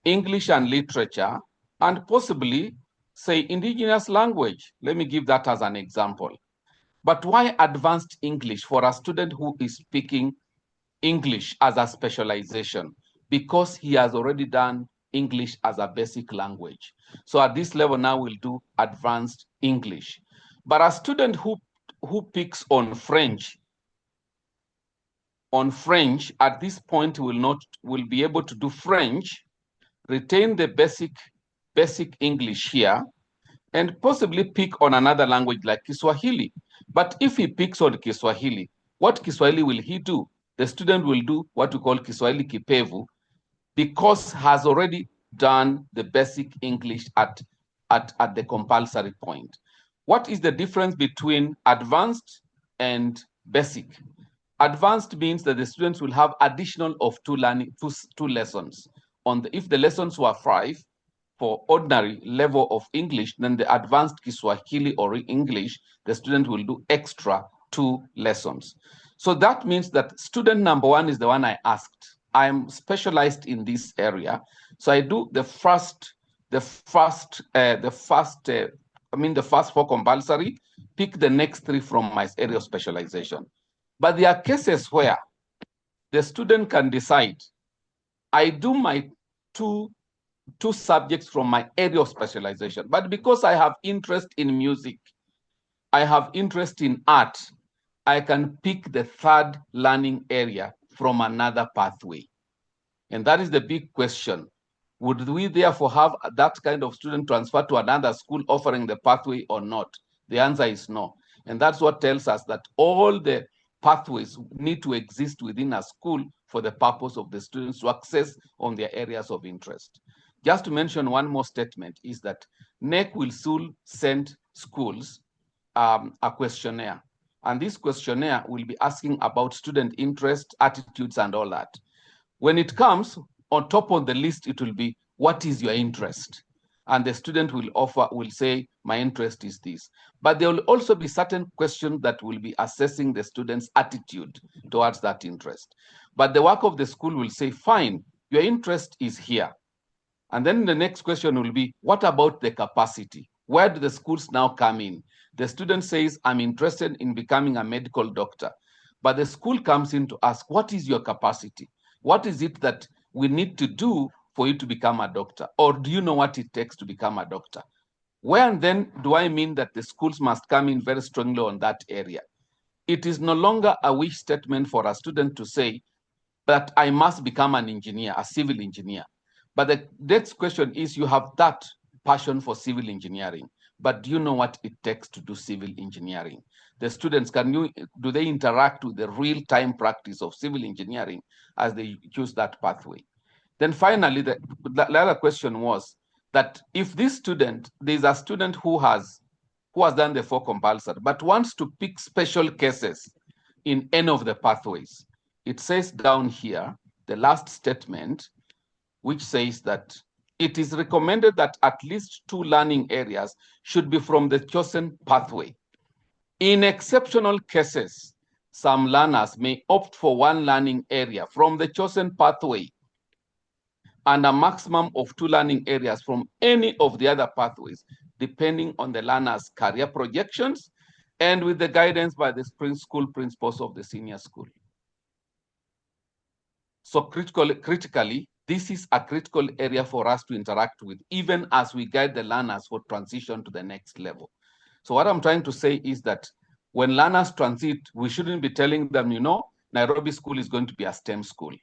English and literature, and possibly, say, indigenous language. Let me give that as an example. But why advanced English for a student who is speaking English as a specialization? Because he has already done English as a basic language. So at this level now we'll do advanced English. But a student who picks on French at this point will be able to do French, retain the basic English here, and possibly pick on another language like Kiswahili. But if he picks on Kiswahili, what Kiswahili will he do? The student will do what we call Kiswahili Kipevu, because has already done the basic English at the compulsory point. What is the difference between advanced and basic? Advanced means that the students will have additional of 2 lessons. If the lessons were 5 for ordinary level of English, then the advanced Kiswahili or English, the student will do extra 2 lessons. So that means that student number 1 is the one I asked. I'm specialized in this area, so I do the first 4 compulsory, pick the next 3 from my area of specialization. But there are cases where the student can decide, I do my two subjects from my area of specialization, but because I have interest in music, I have interest in art, I can pick the 3rd learning area from another pathway. And that is the big question. Would we therefore have that kind of student transfer to another school offering the pathway or not? The answer is no. And that's what tells us that all the pathways need to exist within a school for the purpose of the students to access on their areas of interest. Just to mention one more statement is that NEC will soon send schools a questionnaire. And this questionnaire will be asking about student interest, attitudes, and all that. When it comes, on top of the list, it will be, what is your interest? And the student will say, my interest is this. But there will also be certain questions that will be assessing the student's attitude towards that interest. But the work of the school will say, fine, your interest is here. And then the next question will be, what about the capacity? Where do the schools now come in? The student says, I'm interested in becoming a medical doctor. But the school comes in to ask, what is your capacity? What is it that we need to do for you to become a doctor? Or do you know what it takes to become a doctor? Where then do I mean that the schools must come in very strongly on that area? It is no longer a wish statement for a student to say that I must become an engineer, a civil engineer. But the next question is, you have that passion for civil engineering, but do you know what it takes to do civil engineering? The students, do they interact with the real-time practice of civil engineering as they choose that pathway? Then finally, the other question was that if this student, there's a student who has done the 4 compulsory, but wants to pick special cases in any of the pathways. It says down here, the last statement, which says that it is recommended that at least 2 learning areas should be from the chosen pathway. In exceptional cases, some learners may opt for 1 learning area from the chosen pathway and a maximum of 2 learning areas from any of the other pathways, depending on the learner's career projections and with the guidance by the school principals of the senior school. So critically, this is a critical area for us to interact with, even as we guide the learners for transition to the next level. So what I'm trying to say is that when learners transit, we shouldn't be telling them, you know, Nairobi School is going to be a STEM school,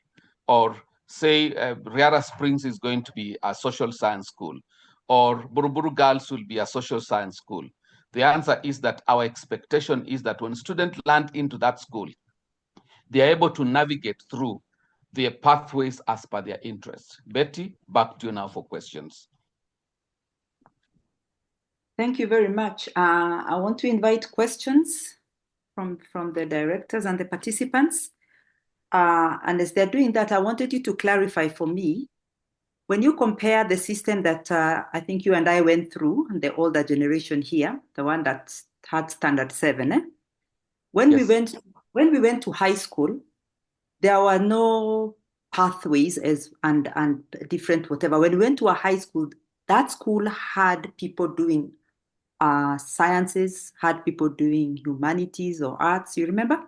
or say Riara Springs is going to be a social science school, or Buruburu Girls will be a social science school. The answer is that our expectation is that when students land into that school, they are able to navigate through their pathways as per their interests. Betty, back to you now for questions. Thank you very much. I want to invite questions from the directors and the participants. And as they're doing that, I wanted you to clarify for me, when you compare the system that I think you and I went through, the older generation here, the one that had standard 7, when Yes. we went to high school, there were no pathways and different whatever. When we went to a high school, that school had people doing sciences, had people doing humanities or arts. You remember?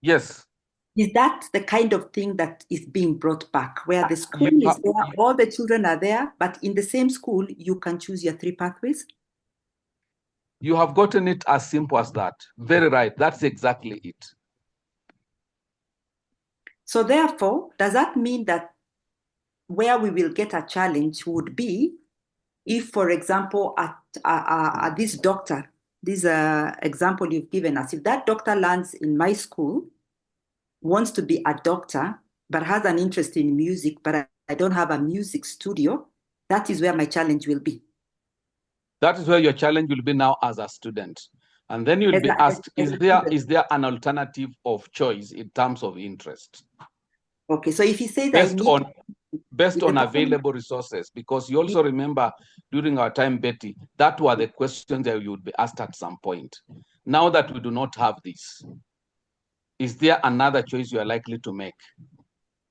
Yes. Is that the kind of thing that is being brought back, where the school You is there, all the children are there, but in the same school, you can choose your 3 pathways? You have gotten it as simple as that. Very right. That's exactly it. So therefore, does that mean that where we will get a challenge would be if, for example, at this doctor, this example you've given us, if that doctor lands in my school, wants to be a doctor, but has an interest in music, but I don't have a music studio, that is where my challenge will be. That is where your challenge will be now as a student. And then you'll be asked, is there an alternative of choice in terms of interest? Okay, so if he says based on available resources, because you also remember during our time, Betty, that were the questions that you would be asked at some point. Now that we do not have this, is there another choice you are likely to make?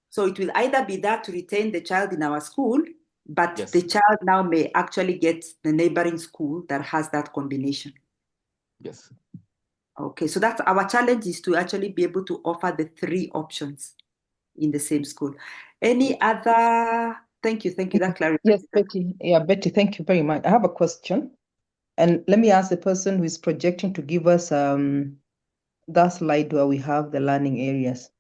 So it will either be that to retain the child in our school, but Yes. the child now may actually get the neighboring school that has that combination. Yes. Okay, so that's our challenge, is to actually be able to offer the 3 options in the same school. Any other? Thank you, that clarifies. Yes, Betty. Yeah, Betty, thank you very much. I have a question. And let me ask the person who is projecting to give us that slide where we have the learning areas,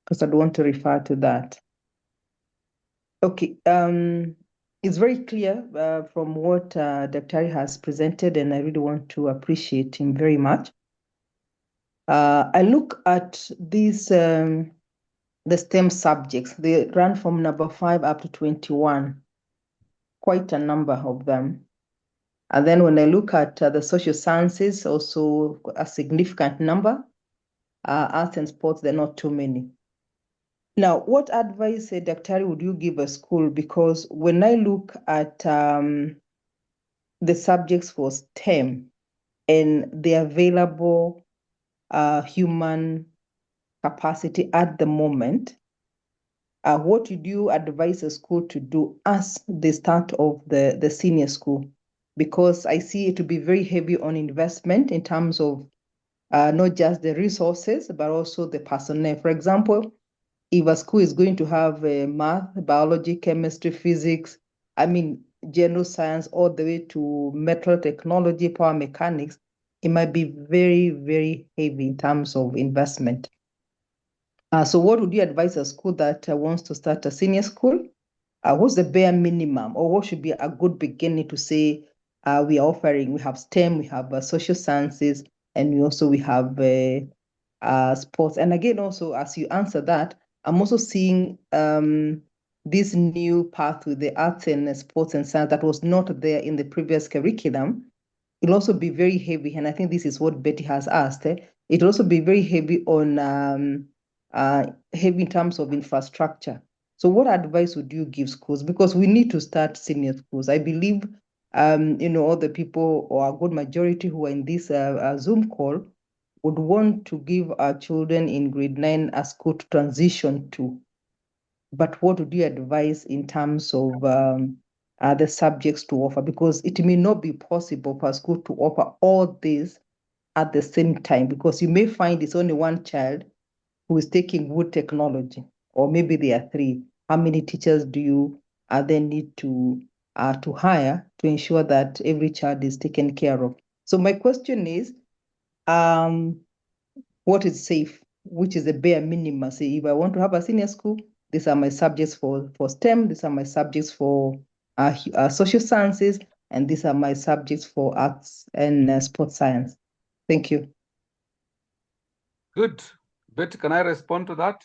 because I'd want to refer to that. Okay, it's very clear from what Dr. has presented, and I really want to appreciate him very much. I look at these, the STEM subjects. They run from number 5 up to 21, quite a number of them. And then when I look at the social sciences, also a significant number. Arts and sports, they're not too many. Now, what advice, Dr. would you give a school? Because when I look at the subjects for STEM and the available human capacity at the moment, what would you advise a school to do as the start of the senior school? Because I see it to be very heavy on investment in terms of not just the resources, but also the personnel. For example, if a school is going to have math, biology, chemistry, physics, general science, all the way to metal technology, power mechanics, it might be very, very heavy in terms of investment. So what would you advise a school that wants to start a senior school? What's the bare minimum, or what should be a good beginning to say we are offering? We have STEM, we have social sciences, and we have sports. And again, also, as you answer that, I'm also seeing this new path with the arts and sports and science that was not there in the previous curriculum. It'll also be very heavy, and I think this is what Betty has asked. It'll also be very heavy on heavy in terms of infrastructure. So what advice would you give schools? Because we need to start senior schools. I believe, all the people, or a good majority who are in this Zoom call, would want to give our children in grade 9 a school to transition to. but what would you advise in terms of the subjects to offer? Because it may not be possible for a school to offer all these at the same time, because you may find it's only one child who is taking wood technology, or maybe there are three. How many teachers do you then need to hire to ensure that every child is taken care of? So my question is, what is safe? Which is the bare minimum? Say, if I want to have a senior school, these are my subjects for STEM, these are my subjects for social sciences, and these are my subjects for arts and sports science. Thank you. Good. Betty, can I respond to that?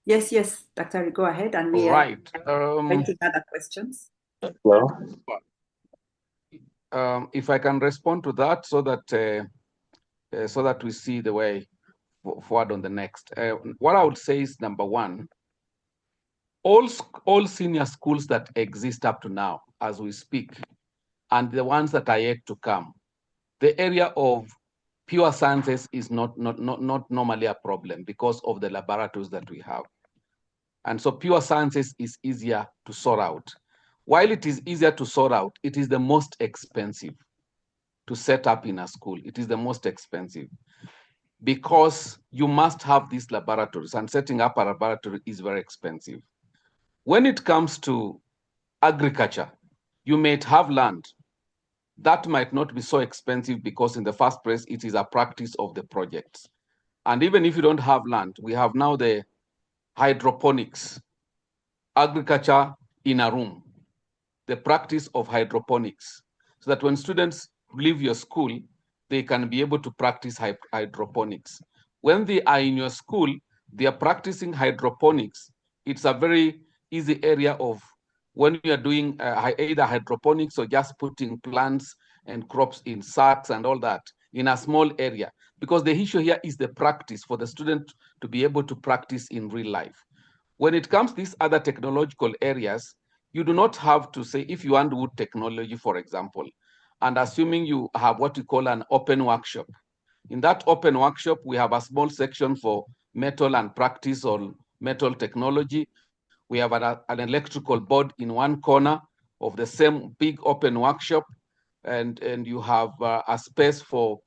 Yes, yes, Dr. Go ahead, and we are taking other questions. Well, if I can respond to that, so that we see the way forward on the next. What I would say is, number one, all senior schools that exist up to now, as we speak, and the ones that are yet to come, the area of pure sciences is not normally a problem because of the laboratories that we have. And so pure sciences is easier to sort out. While it is easier to sort out, it is the most expensive to set up in a school. It is the most expensive because you must have these laboratories, and setting up a laboratory is very expensive. When it comes to agriculture, you might have land. That might not be so expensive because in the first place, it is a practice of the projects. And even if you don't have land, we have now the hydroponics, agriculture in a room, the practice of hydroponics, so that when students leave your school, they can be able to practice hydroponics. When they are in your school, they are practicing hydroponics. It's a very easy area of when you are doing either hydroponics or just putting plants and crops in sacks and all that in a small area. Because the issue here is the practice for the student to be able to practice in real life. When it comes to these other technological areas, you do not have to say, if you want wood technology, for example, and assuming you have what we call an open workshop. In that open workshop, we have a small section for metal and practice on metal technology. We have an electrical board in one corner of the same big open workshop, and you have a space for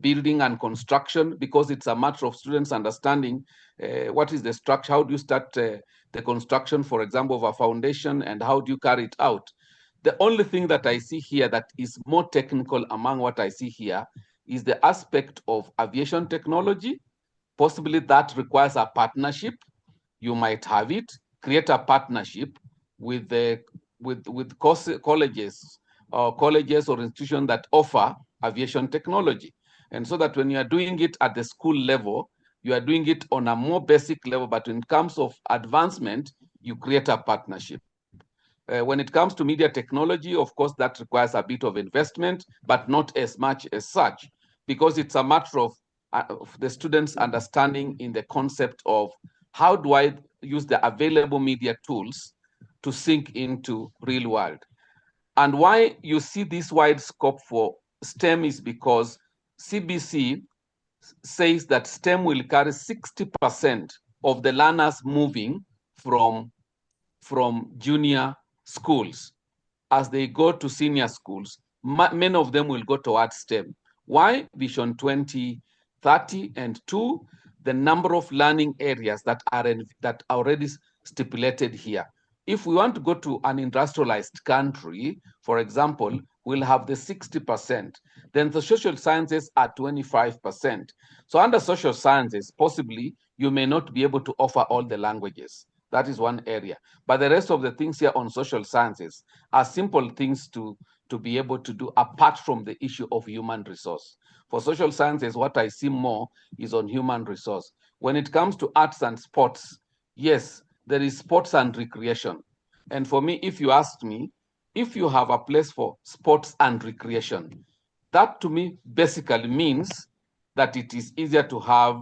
building and construction, because it's a matter of students understanding what is the structure, how do you start the construction, for example, of a foundation, and how do you carry it out. The only thing that I see here that is more technical among what I see here is the aspect of aviation technology. Possibly that requires a partnership. You might have it, create a partnership with colleges or institutions that offer aviation technology. And so that when you are doing it at the school level, you are doing it on a more basic level, but in terms of advancement, you create a partnership. When it comes to media technology, of course, that requires a bit of investment, but not as much as such, because it's a matter of the students understanding in the concept of how do I use the available media tools to sink into real world. And why you see this wide scope for STEM is because CBC says that STEM will carry 60% of the learners moving from junior schools. As they go to senior schools, many of them will go towards STEM. Why? Vision 2030, and two, the number of learning areas that are already stipulated here. If we want to go to an industrialized country, for example, we'll have the 60%. Then the social sciences are 25%. So under social sciences, possibly you may not be able to offer all the languages. That is one area. But the rest of the things here on social sciences are simple things to be able to do apart from the issue of human resource. For social sciences, what I see more is on human resource. When it comes to arts and sports, yes, there is sports and recreation. And for me, if you ask me, if you have a place for sports and recreation, that to me basically means that it is easier to have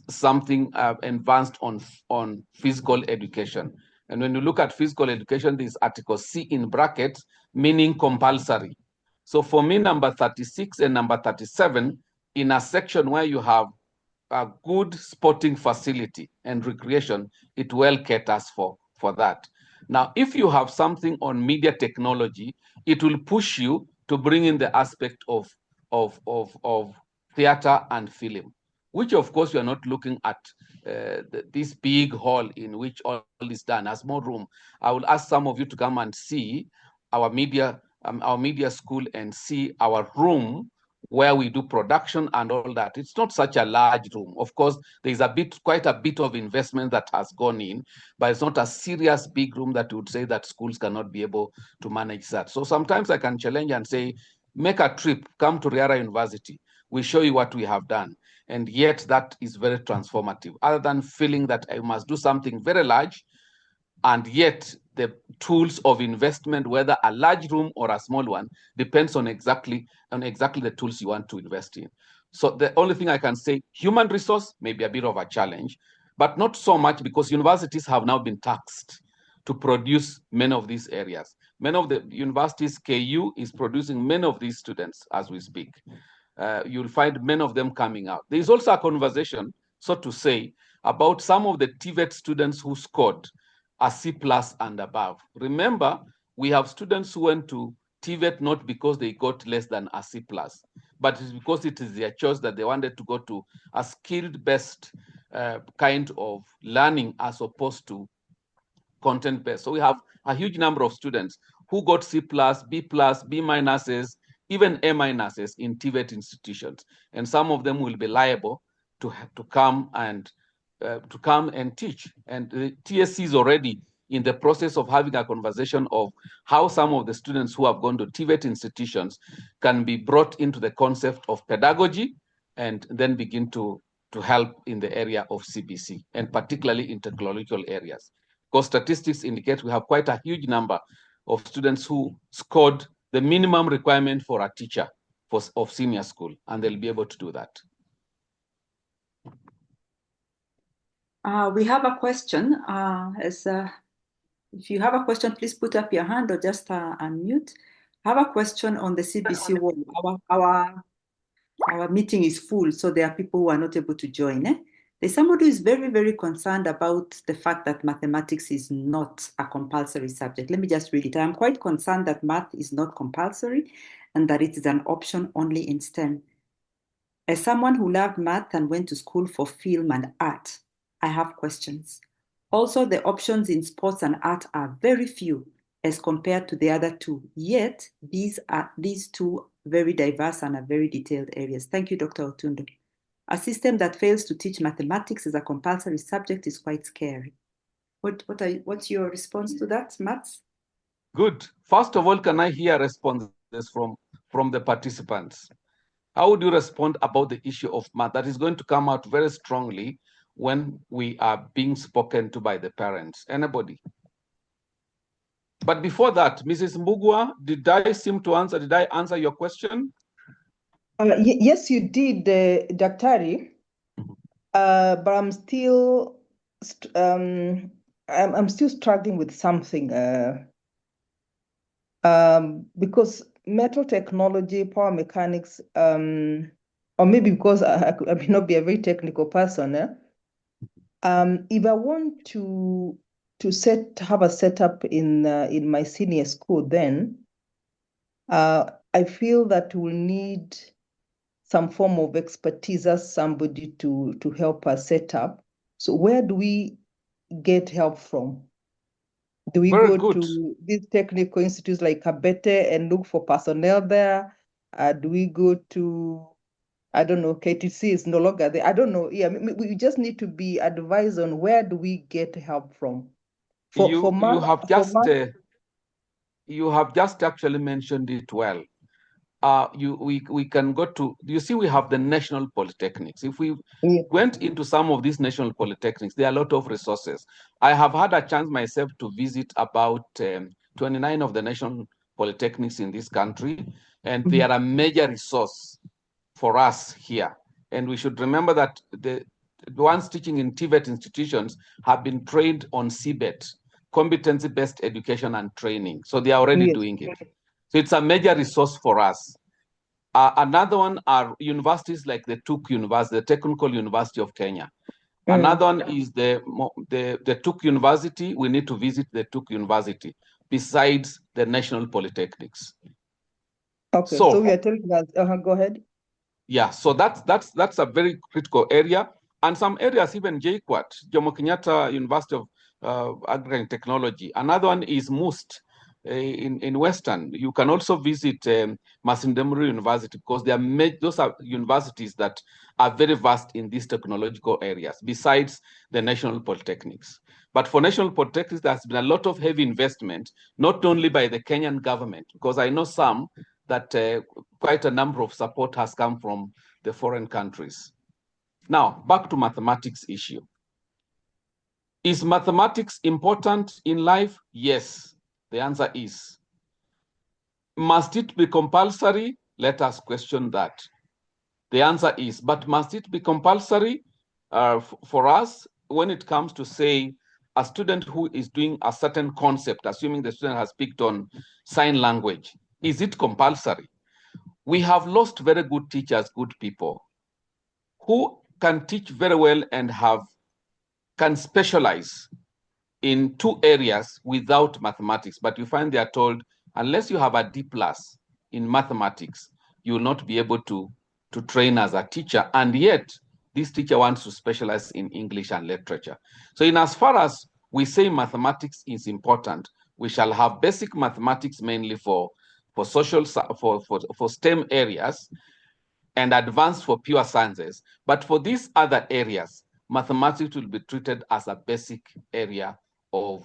something advanced on physical education. And when you look at physical education, this Article C in brackets, meaning compulsory. So for me, number 36 and number 37, in a section where you have a good sporting facility and recreation, it well caters for that. Now, if you have something on media technology, it will push you to bring in the aspect of theater and film, which of course we are not looking at this big hall in which all is done as more room. I will ask some of you to come and see our media school and see our room where we do production and all that. It's not such a large room. Of course, there's quite a bit of investment that has gone in, but it's not a serious big room that would say that schools cannot be able to manage that. So sometimes I can challenge and say, make a trip, come to Riara University. We show you what we have done. And yet that is very transformative. Other than feeling that I must do something very large, and yet the tools of investment, whether a large room or a small one, depends on exactly the tools you want to invest in. So the only thing I can say, human resource may be a bit of a challenge, but not so much, because universities have now been taxed to produce many of these areas. Many of the universities, KU is producing many of these students as we speak. You'll find many of them coming out. There's also a conversation, so to say, about some of the TVET students who scored a C+ and above. Remember, we have students who went to TVET not because they got less than a C+, but it's because it is their choice that they wanted to go to a skilled-based kind of learning as opposed to content-based. So we have a huge number of students who got C+, B+, B minuses, even A minuses in TVET institutions. And some of them will be liable to come and teach. And the TSC is already in the process of having a conversation of how some of the students who have gone to TVET institutions can be brought into the concept of pedagogy and then begin to help in the area of CBC, and particularly in technological areas. Because statistics indicate we have quite a huge number of students who scored the minimum requirement for a teacher of senior school, and they'll be able to do that. We have a question. If you have a question, please put up your hand or just unmute. I have a question on the CBC wall. Our meeting is full, so there are people who are not able to join. There's somebody who is very, very concerned about the fact that mathematics is not a compulsory subject. Let me just read it. I'm quite concerned that math is not compulsory and that it is an option only in STEM. As someone who loved math and went to school for film and art, I have questions. Also, the options in sports and art are very few as compared to the other two. Yet, these two very diverse and are very detailed areas. Thank you, Dr. Otundo. A system that fails to teach mathematics as a compulsory subject is quite scary. What's your response to that, Mats? Good. First of all, can I hear responses from the participants? How would you respond about the issue of math that is going to come out very strongly when we are being spoken to by the parents? Anybody? But before that, Mrs. Mbugua, did I answer your question? Yes, you did, Daktari. But I'm still I'm still struggling with something because metal technology, power mechanics, or maybe because I may not be a very technical person. If I want to have a setup in my senior school, then I feel that we'll need some form of expertise as somebody to help us set up. So where do we get help from? Do we Very go good. to these technical institutes like Kabete and look for personnel there? Do we go to, I don't know, KTC is no longer there. I don't know. Yeah, we just need to be advised on where do we get help from. You have just actually mentioned it well. We can go to, you see, we have the national polytechnics. If we went into some of these national polytechnics, there are a lot of resources. I have had a chance myself to visit about 29 of the national polytechnics in this country, and they are a major resource for us here. And we should remember that the ones teaching in TVET institutions have been trained on CBET, competency-based education and training. So they are already doing it. So it's a major resource for us. Another one are universities like the TUK University, the Technical University of Kenya. Another one is the TUK University. We need to visit the TUK University besides the National Polytechnics. Okay, so we are telling us, go ahead. Yeah, so that's a very critical area. And some areas, even JKUAT, Jomo Kenyatta University of Agri and Technology. Another one is MUST in Western. You can also visit Masindemuri University, because those are universities that are very vast in these technological areas, besides the National Polytechnics. But for National Polytechnics, there's been a lot of heavy investment, not only by the Kenyan government, because I know some that quite a number of support has come from the foreign countries. Now, back to mathematics issue. Is mathematics important in life? Yes, the answer is. Must it be compulsory? Let us question that. The answer is, but must it be compulsory for us when it comes to, say, a student who is doing a certain concept, assuming the student has picked on sign language, is it compulsory? We have lost very good teachers, good people, who can teach very well and can specialize in 2 areas without mathematics. But you find they are told, unless you have a D+ in mathematics, you will not be able to train as a teacher. And yet, this teacher wants to specialize in English and literature. So in as far as we say mathematics is important, we shall have basic mathematics mainly for social, for STEM areas, and advanced for pure sciences. But for these other areas, mathematics will be treated as a basic area of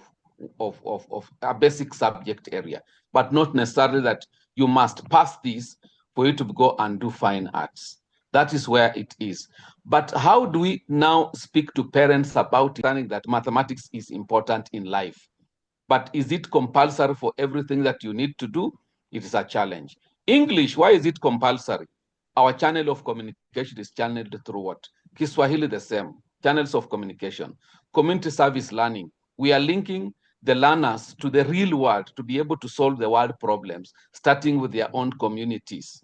a basic subject area, but not necessarily that you must pass this for you to go and do fine arts. That is where it is. But how do we now speak to parents about understanding that mathematics is important in life? But is it compulsory for everything that you need to do? It is a challenge. English, why is it compulsory? Our channel of communication is channeled through what? Kiswahili, the same, channels of communication. Community service learning, we are linking the learners to the real world to be able to solve the world problems, starting with their own communities.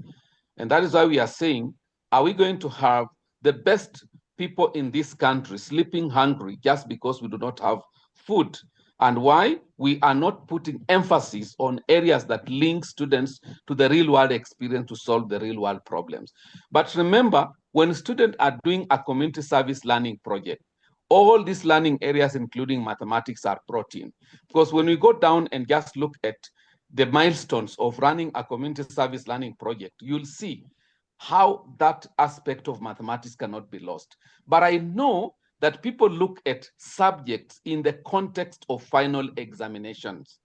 And that is why we are saying, are we going to have the best people in this country sleeping hungry just because we do not have food? And why? We are not putting emphasis on areas that link students to the real world experience to solve the real world problems. But remember, when students are doing a community service learning project, all these learning areas, including mathematics, are brought in. Because when we go down and just look at the milestones of running a community service learning project, you'll see how that aspect of mathematics cannot be lost. But I know that people look at subjects in the context of final examinations.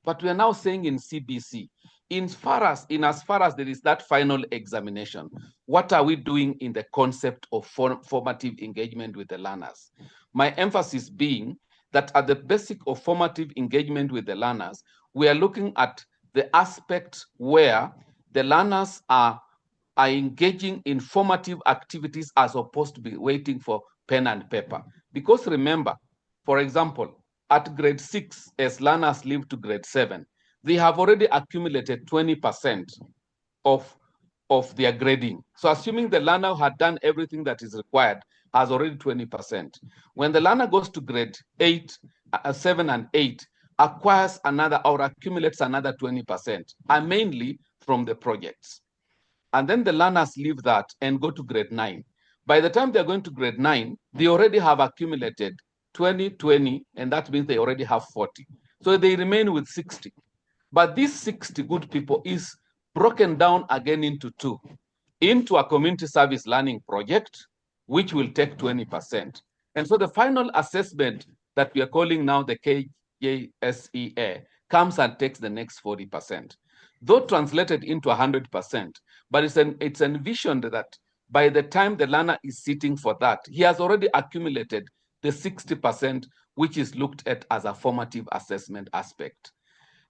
But we are now saying in CBC, in as far as there is that final examination, what are we doing in the concept of formative engagement with the learners? My emphasis being that at the basic of formative engagement with the learners, we are looking at the aspect where the learners are engaging in formative activities as opposed to be waiting for pen and paper. Because remember, for example, at grade 6, as learners leave to grade 7, they have already accumulated 20% of their grading. So assuming the learner had done everything that is required, has already 20%. When the learner goes to grade 8, 7 and 8, acquires another or accumulates another 20%, and mainly from the projects. And then the learners leave that and go to grade 9. By the time they're going to grade 9, they already have accumulated 20, and that means they already have 40. So they remain with 60. But these 60 good people is broken down again into 2, into a community service learning project, which will take 20%. And so the final assessment that we are calling now the KJSEA comes and takes the next 40%. Though translated into 100%, but it's envisioned that by the time the learner is sitting for that, he has already accumulated the 60%, which is looked at as a formative assessment aspect.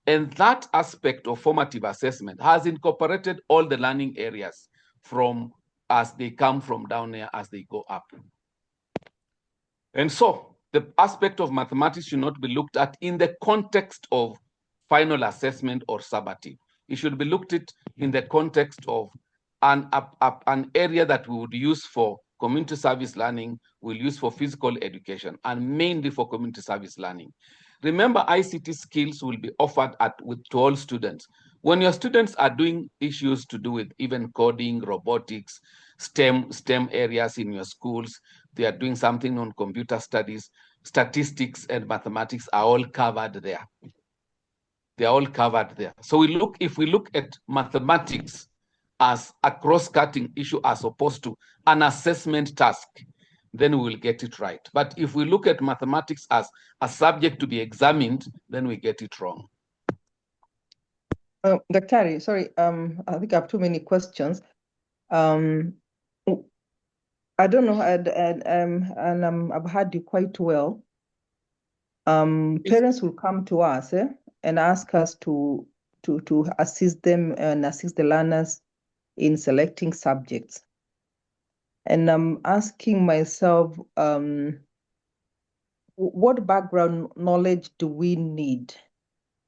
And that aspect of formative assessment has incorporated all the learning areas from as they come from down there as they go up. And so the aspect of mathematics should not be looked at in the context of final assessment or summative. It should be looked at in the context of and an area that we would use for community service learning, we'll use for physical education, and mainly for community service learning. Remember, ICT skills will be offered to all students. When your students are doing issues to do with even coding, robotics, STEM areas in your schools, they are doing something on computer studies, statistics and mathematics are all covered there. They're all covered there. So if we look at mathematics as a cross-cutting issue as opposed to an assessment task, then we will get it right. But if we look at mathematics as a subject to be examined, then we get it wrong. Daktari, sorry, I think I have too many questions. I don't know, and I've heard you quite well. Parents will come to us and ask us to assist them and assist the learners in selecting subjects. And I'm asking myself, what background knowledge do we need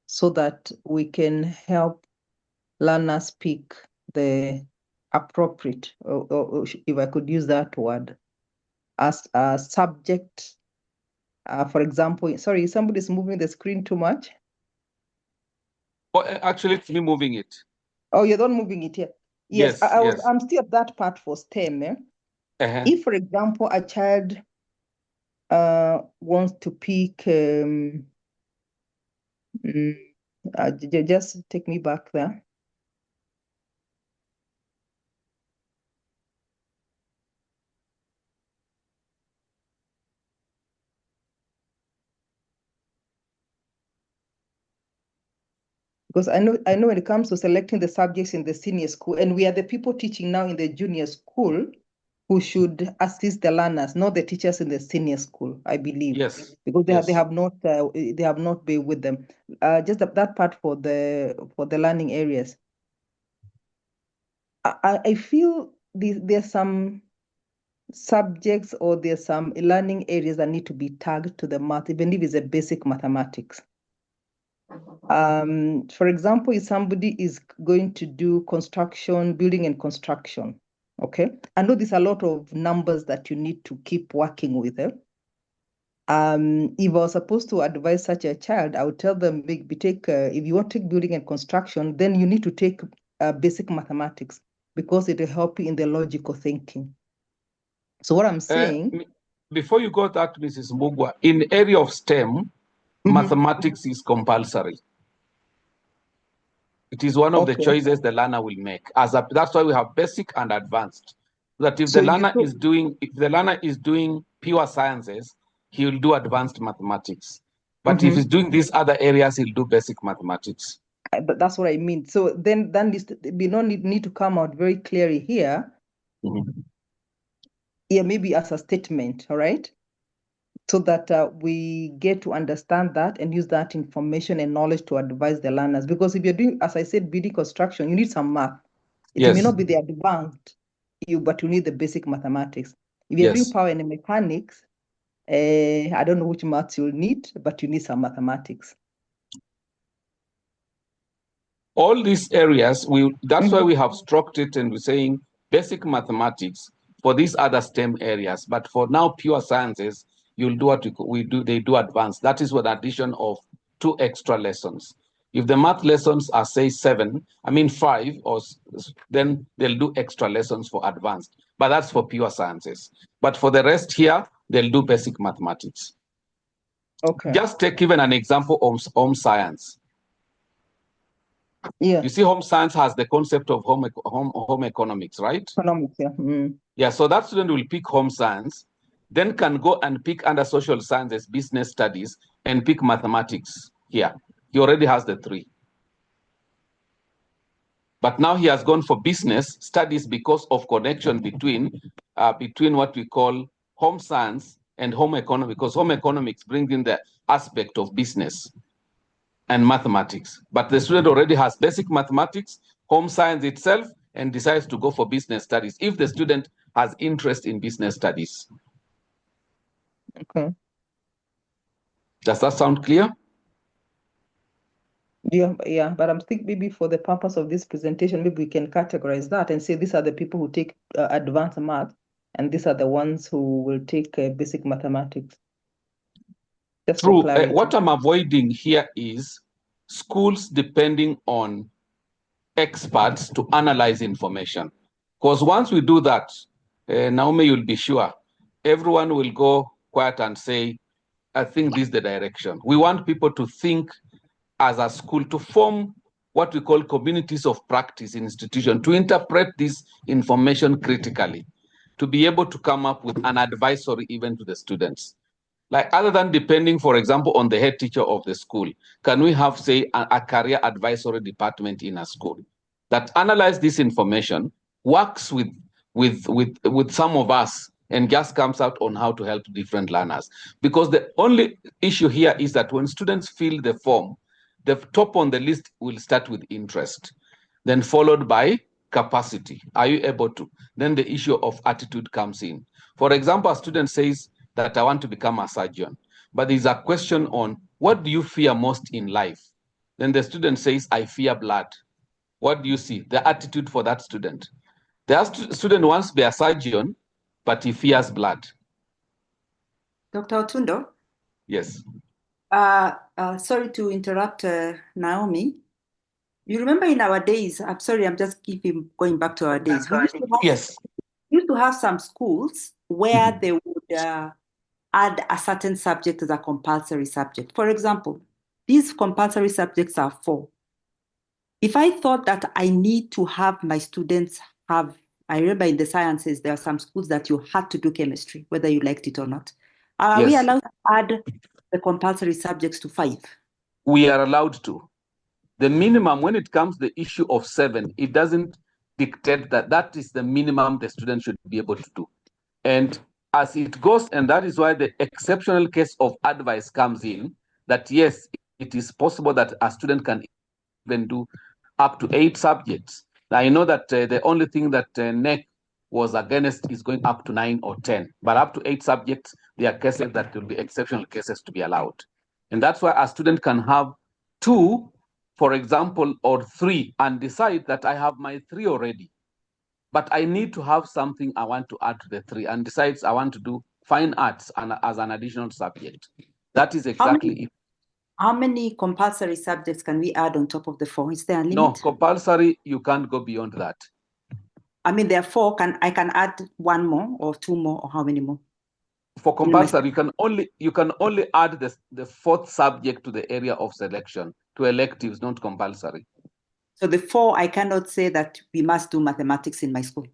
so that we can help learners pick the appropriate, or if I could use that word, as a subject? For example, sorry, somebody's moving the screen too much. Oh, actually, it's me moving it. Oh, you're not moving it here. Yes, yes. I'm still at that part for STEM. If, for example, a child wants to pick, just take me back there. Because I know when it comes to selecting the subjects in the senior school, and we are the people teaching now in the junior school who should assist the learners, not the teachers in the senior school, I believe. Yes. Because they have not been with them. Just that part for the learning areas. I feel there's some subjects or there's some learning areas that need to be tagged to the math, even if it's a basic mathematics. For example, if somebody is going to do construction, building and construction, okay? I know there's a lot of numbers that you need to keep working with. If I was supposed to advise such a child, I would tell them, if you want to take building and construction, then you need to take basic mathematics because it will help you in the logical thinking. So what I'm saying... before you go that, Mrs. Mugwa, in the area of STEM, mathematics is compulsory. It is one of the choices the learner will make. That's why we have basic and advanced. That if the learner is doing pure sciences, he will do advanced mathematics. But if he's doing these other areas, he'll do basic mathematics. But that's what I mean. So then we don't need to come out very clearly here. Yeah, maybe as a statement, all right? So that we get to understand that and use that information and knowledge to advise the learners. Because if you're doing, as I said, building construction, you need some math. It may not be the advanced, but you need the basic mathematics. If you're doing power and mechanics, I don't know which maths you'll need, but you need some mathematics. All these areas, that's why we have structured it and we're saying basic mathematics for these other STEM areas. But for now, pure sciences, you'll do what they do advanced. That is with addition of 2 extra lessons. If the math lessons are, say, 5, then they'll do extra lessons for advanced. But that's for pure sciences. But for the rest here, they'll do basic mathematics. Okay. Just take even an example of home science. Yeah. You see, home science has the concept of home economics, right? Economics, yeah. Yeah, so that student will pick home science, then can go and pick under social sciences, business studies, and pick mathematics here. He already has the 3. But now he has gone for business studies because of connection between what we call home science and home economics, because home economics brings in the aspect of business and mathematics. But the student already has basic mathematics, home science itself, and decides to go for business studies if the student has interest in business studies. Okay. Does that sound clear? Yeah, but I'm thinking maybe for the purpose of this presentation, maybe we can categorize that and say these are the people who take advanced math, and these are the ones who will take basic mathematics. Just for True. clarity. What I'm avoiding here is schools depending on experts to analyze information. Because once we do that, Naomi, you'll be sure, everyone will go quiet and say, I think this is the direction. We want people to think as a school, to form what we call communities of practice in institution, to interpret this information critically, to be able to come up with an advisory even to the students. Like other than depending, for example, on the head teacher of the school, can we have, say, a career advisory department in a school that analyze this information, works with some of us, and just comes out on how to help different learners? Because the only issue here is that when students fill the form, the top on the list will start with interest, then followed by capacity. Are you able to? Then the issue of attitude comes in. For example, a student says that I want to become a surgeon, but there's a question on what do you fear most in life? Then the student says, I fear blood. What do you see? The attitude for that student. The student wants to be a surgeon, but he fears blood. Dr. Otundo? Yes. Sorry to interrupt, Naomi. You remember in our days, I'm sorry, I'm just keeping going back to our days. Yes. We used to have some schools where they would add a certain subject as a compulsory subject. For example, these compulsory subjects are 4. If I thought that I need to have my students have, I remember in the sciences, there are some schools that you had to do chemistry, whether you liked it or not. Are we Yes. allowed to add the compulsory subjects to 5? We are allowed to. The minimum, when it comes to the issue of 7, it doesn't dictate that that is the minimum the student should be able to do. And as it goes, and that is why the exceptional case of advice comes in, that yes, it is possible that a student can even do up to 8 subjects. Now, I know that the only thing that NEC was against is going up to 9 or 10, but up to 8 subjects, there are cases that will be exceptional cases to be allowed. And that's why a student can have 2, for example, or 3, and decide that I have my 3 already, but I need to have something I want to add to the 3, and decides I want to do fine arts as an additional subject. That is exactly it. How many compulsory subjects can we add on top of the 4? Is there a limit? No, compulsory, you can't go beyond that. I mean, there are 4. I can add 1 more or 2 more, or how many more? For compulsory, you can only add the 4th subject to the area of selection. To electives, not compulsory. So the 4, I cannot say that we must do mathematics in my school.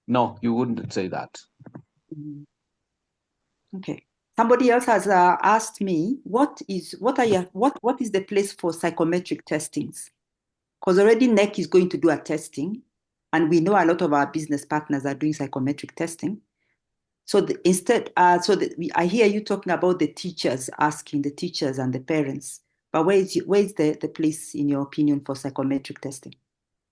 No, you wouldn't say that. Okay. Somebody else has asked me, what is the place for psychometric testings? Because already NEC is going to do a testing, and we know a lot of our business partners are doing psychometric testing. So I hear you talking about the teachers, asking the teachers and the parents, but where is the place, in your opinion, for psychometric testing?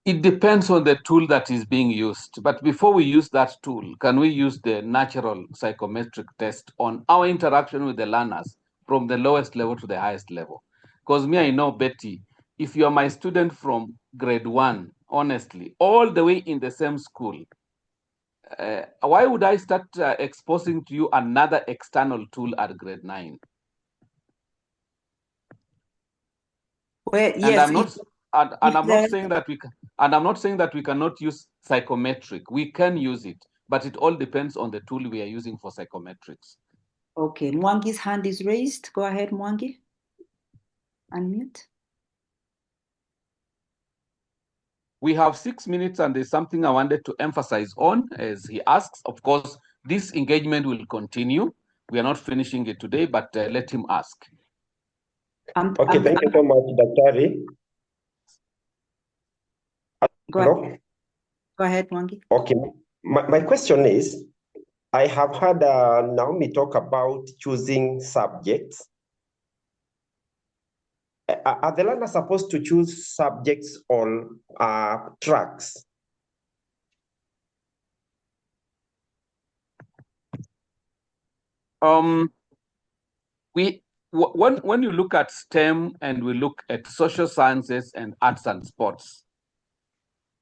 It depends on the tool that is being used. But before we use that tool, can we use the natural psychometric test on our interaction with the learners from the lowest level to the highest level? Because me, I know, Betty, if you're my student from grade 1, honestly, all the way in the same school, why would I start exposing to you another external tool at grade 9? Well, yes, I'm not saying that we can, and I'm not saying that we cannot use psychometric. We can use it, but it all depends on the tool we are using for psychometrics. Okay, Mwangi's hand is raised. Go ahead, Mwangi. Unmute. We have 6 minutes, and there's something I wanted to emphasize on as he asks. Of course, this engagement will continue. We are not finishing it today, but let him ask. Okay, thank you so much, Daktari. Go ahead, Mwangi. Okay, my question is, I have heard Naomi talk about choosing subjects. Are the learners supposed to choose subjects on tracks? when you look at STEM and we look at social sciences and arts and sports,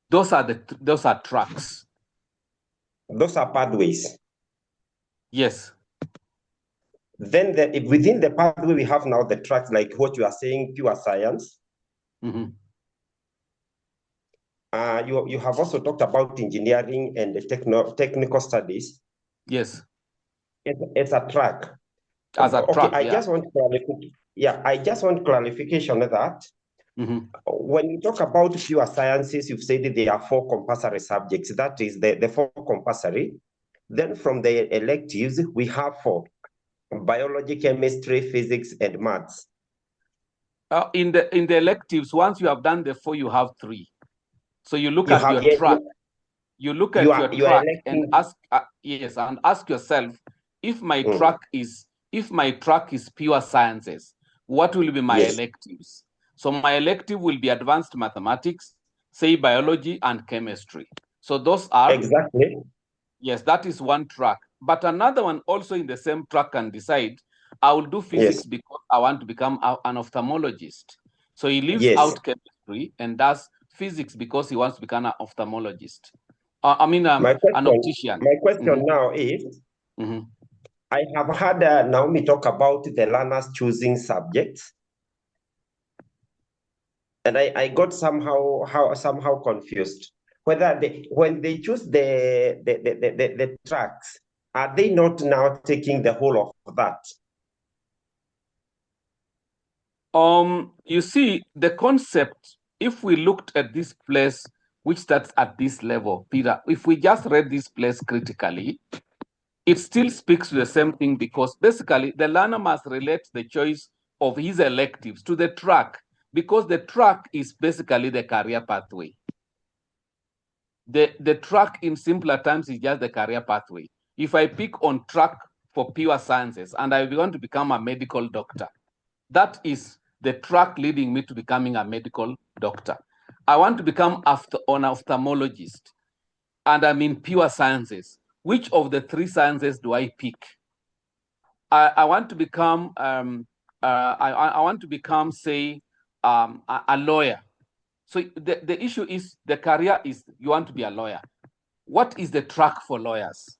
those are tracks. Those are pathways. Yes. Then within the pathway, we have now the tracks, like what you are saying, pure science. Mm-hmm. You have also talked about engineering and the technical studies. Yes. It's a track. As a track, I just want clarification of that. Mm-hmm. When you talk about pure sciences, you've said there are 4 compulsory subjects. That is the 4 compulsory. Then from the electives, we have 4: biology, chemistry, physics, and maths. In the electives, once you have done the 4, you have 3. So you look at your track. You look at your track and ask and ask yourself, if my track is pure sciences, what will be my electives? So my elective will be advanced mathematics, say biology and chemistry. So those are exactly. Yes, that is one track. But another one also in the same track can decide, I will do physics because I want to become an ophthalmologist. So he leaves out chemistry and does physics because he wants to become an ophthalmologist. An optician. My question now is, I have had Naomi talk about the learners choosing subjects. And I got somehow confused. Whether when they choose the tracks, are they not now taking the whole of that? You see, the concept, if we looked at this place, which starts at this level, Peter, if we just read this place critically, it still speaks to the same thing, because basically the learner must relate the choice of his electives to the track, because the track is basically the career pathway. The track in simpler terms is just the career pathway. If I pick on track for pure sciences and I want to become a medical doctor, that is the track leading me to becoming a medical doctor. I want to become an ophthalmologist and I'm in pure sciences. Which of the 3 sciences do I pick? I want to become I want to become, say, a lawyer. So the issue is, the career is you want to be a lawyer. What is the track for lawyers?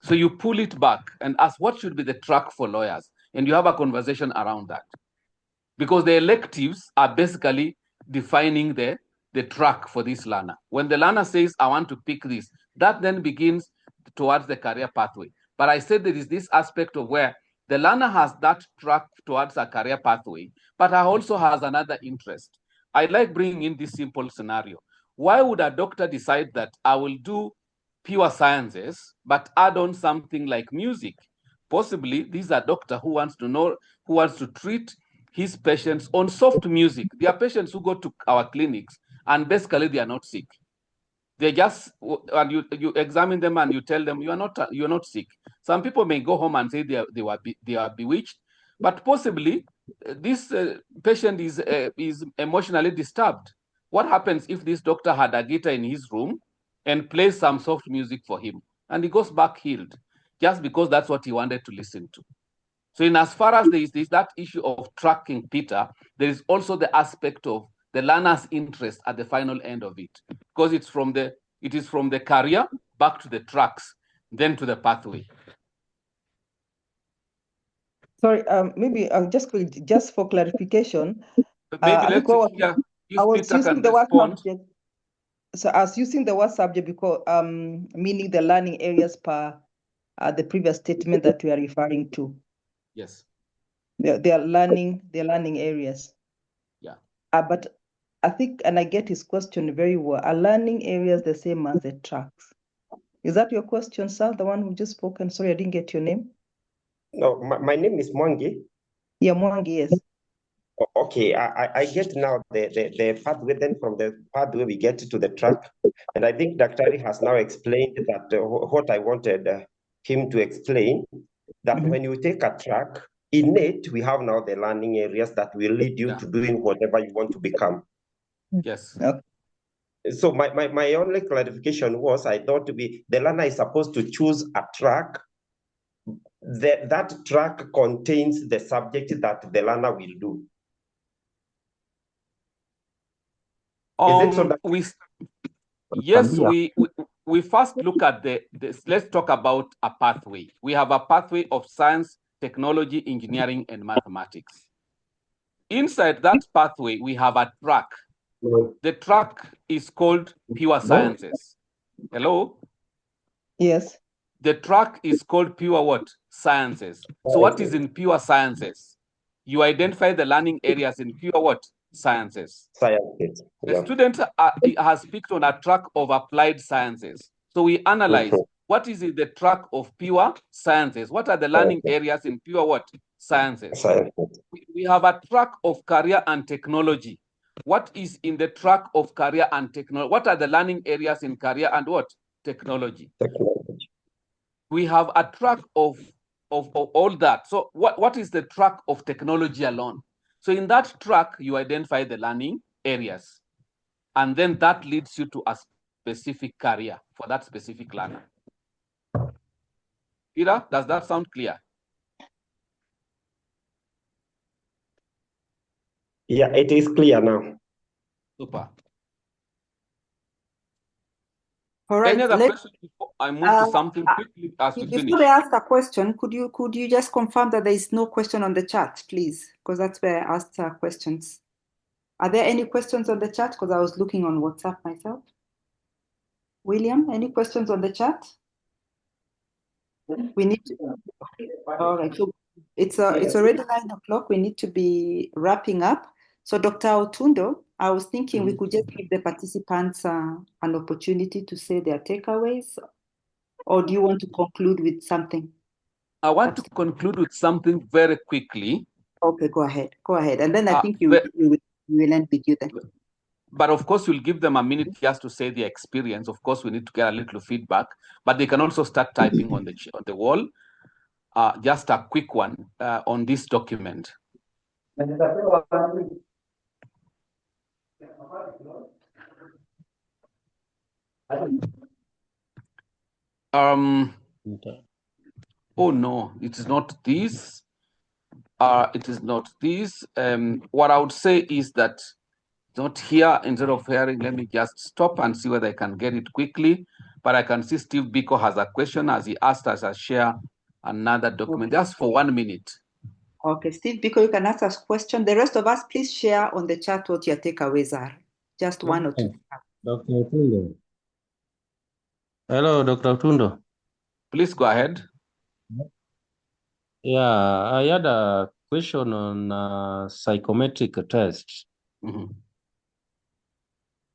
So you pull it back and ask, what should be the track for lawyers? And you have a conversation around that. Because the electives are basically defining the track for this learner. When the learner says, I want to pick this, that then begins towards the career pathway. But I said there is this aspect of where the learner has that track towards a career pathway, but also has another interest. I like bringing in this simple scenario. Why would a doctor decide that I will do pure sciences, but add on something like music? Possibly, this is a doctor who wants to treat his patients on soft music. There are patients who go to our clinics and basically they are not sick. They just, and you examine them and you tell them you're not sick. Some people may go home and say they are bewitched, but possibly this patient is emotionally disturbed. What happens if this doctor had a guitar in his room and plays some soft music for him and he goes back healed, just because that's what he wanted to listen to? So in as far as there is that issue of tracking, Peter, there is also the aspect of the learner's interest at the final end of it, because it is from the career back to the tracks, then to the pathway. Sorry, maybe just for clarification. Maybe let's hear if Peter can respond. Subject. So I was using the word subject because meaning the learning areas per the previous statement that we are referring to. Yes. They are learning areas. Yeah. But I think, and I get his question very well, are learning areas the same as the tracks? Is that your question, sir? The one who just spoken? Sorry, I didn't get your name. No, my name is Mwangi. Yeah, Mwangi, yes. Okay, I get now the pathway. Then from the pathway we get to the track, and I think Dr. has now explained that what I wanted him to explain, that when you take a track, in it we have now the learning areas that will lead you to doing whatever you want to become. Yes. Okay. So my only clarification was, I thought the learner is supposed to choose a track that track contains the subject that the learner will do. Is it so that Yes, we first look at let's talk about a pathway. We have a pathway of science, technology, engineering, and mathematics. Inside that pathway, we have a track. The track is called pure sciences. Hello? Yes. The track is called pure what? Sciences. So what is in pure sciences? You identify the learning areas in pure what? Sciences. Sciences. The student has picked on a track of applied sciences. So we analyze what is in the track of pure sciences. What are the learning areas in pure what? Sciences. We have a track of career and technology. What is in the track of career and technology? What are the learning areas in career and what? Technology. We have a track of all that. So what is the track of technology alone? So in that track, you identify the learning areas. And then that leads you to a specific career for that specific learner. Peter, does that sound clear? Yeah, it is clear now. Super. All right. Any other question before I move to something quickly as we finish? Before I ask a question, could you just confirm that there is no question on the chat, please? Because that's where I asked questions. Are there any questions on the chat? Because I was looking on WhatsApp myself. William, any questions on the chat? We need to. All right. So it's already 9 o'clock. We need to be wrapping up. So Dr. Otundo, I was thinking we could just give the participants an opportunity to say their takeaways, or do you want to conclude with something? I want to conclude with something very quickly. Okay, go ahead. Go ahead. And then I think you will end with you then. But of course, we'll give them a minute just to say their experience. Of course, we need to get a little feedback, but they can also start typing on the wall. Just a quick one on this document. Oh no, it is not this. It is not this. What I would say is that not here, instead of hearing, let me just stop and see whether I can get it quickly. But I can see Steve Biko has a question as he asked us to share another document. Just for 1 minute. Okay, Steve Biko, you can ask us a question. The rest of us, please share on the chat what your takeaways are. Just one or two. Dr. Otundo. Hello, Dr. Otundo. Please go ahead. Yeah, I had a question on psychometric test.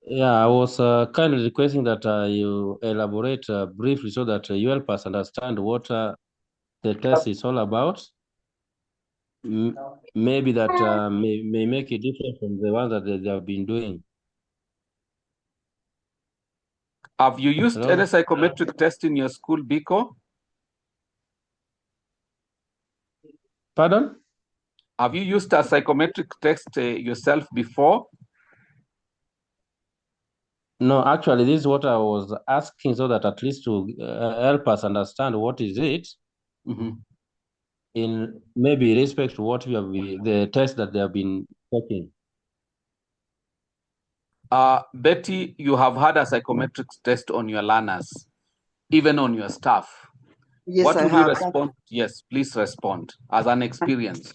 Yeah, I was kindly requesting that you elaborate briefly so that you help us understand what the test is all about. Maybe that may make it different from the ones that they have been doing. Have you used any psychometric test in your school, Biko? Pardon? Have you used a psychometric test yourself before? No, actually, this is what I was asking so that at least to help us understand what is it in maybe respect to what we have the test that they have been taking. Betty, you have had a psychometric test on your learners, even on your staff. Yes, what I will have. you respond? Yes, please respond as an experience.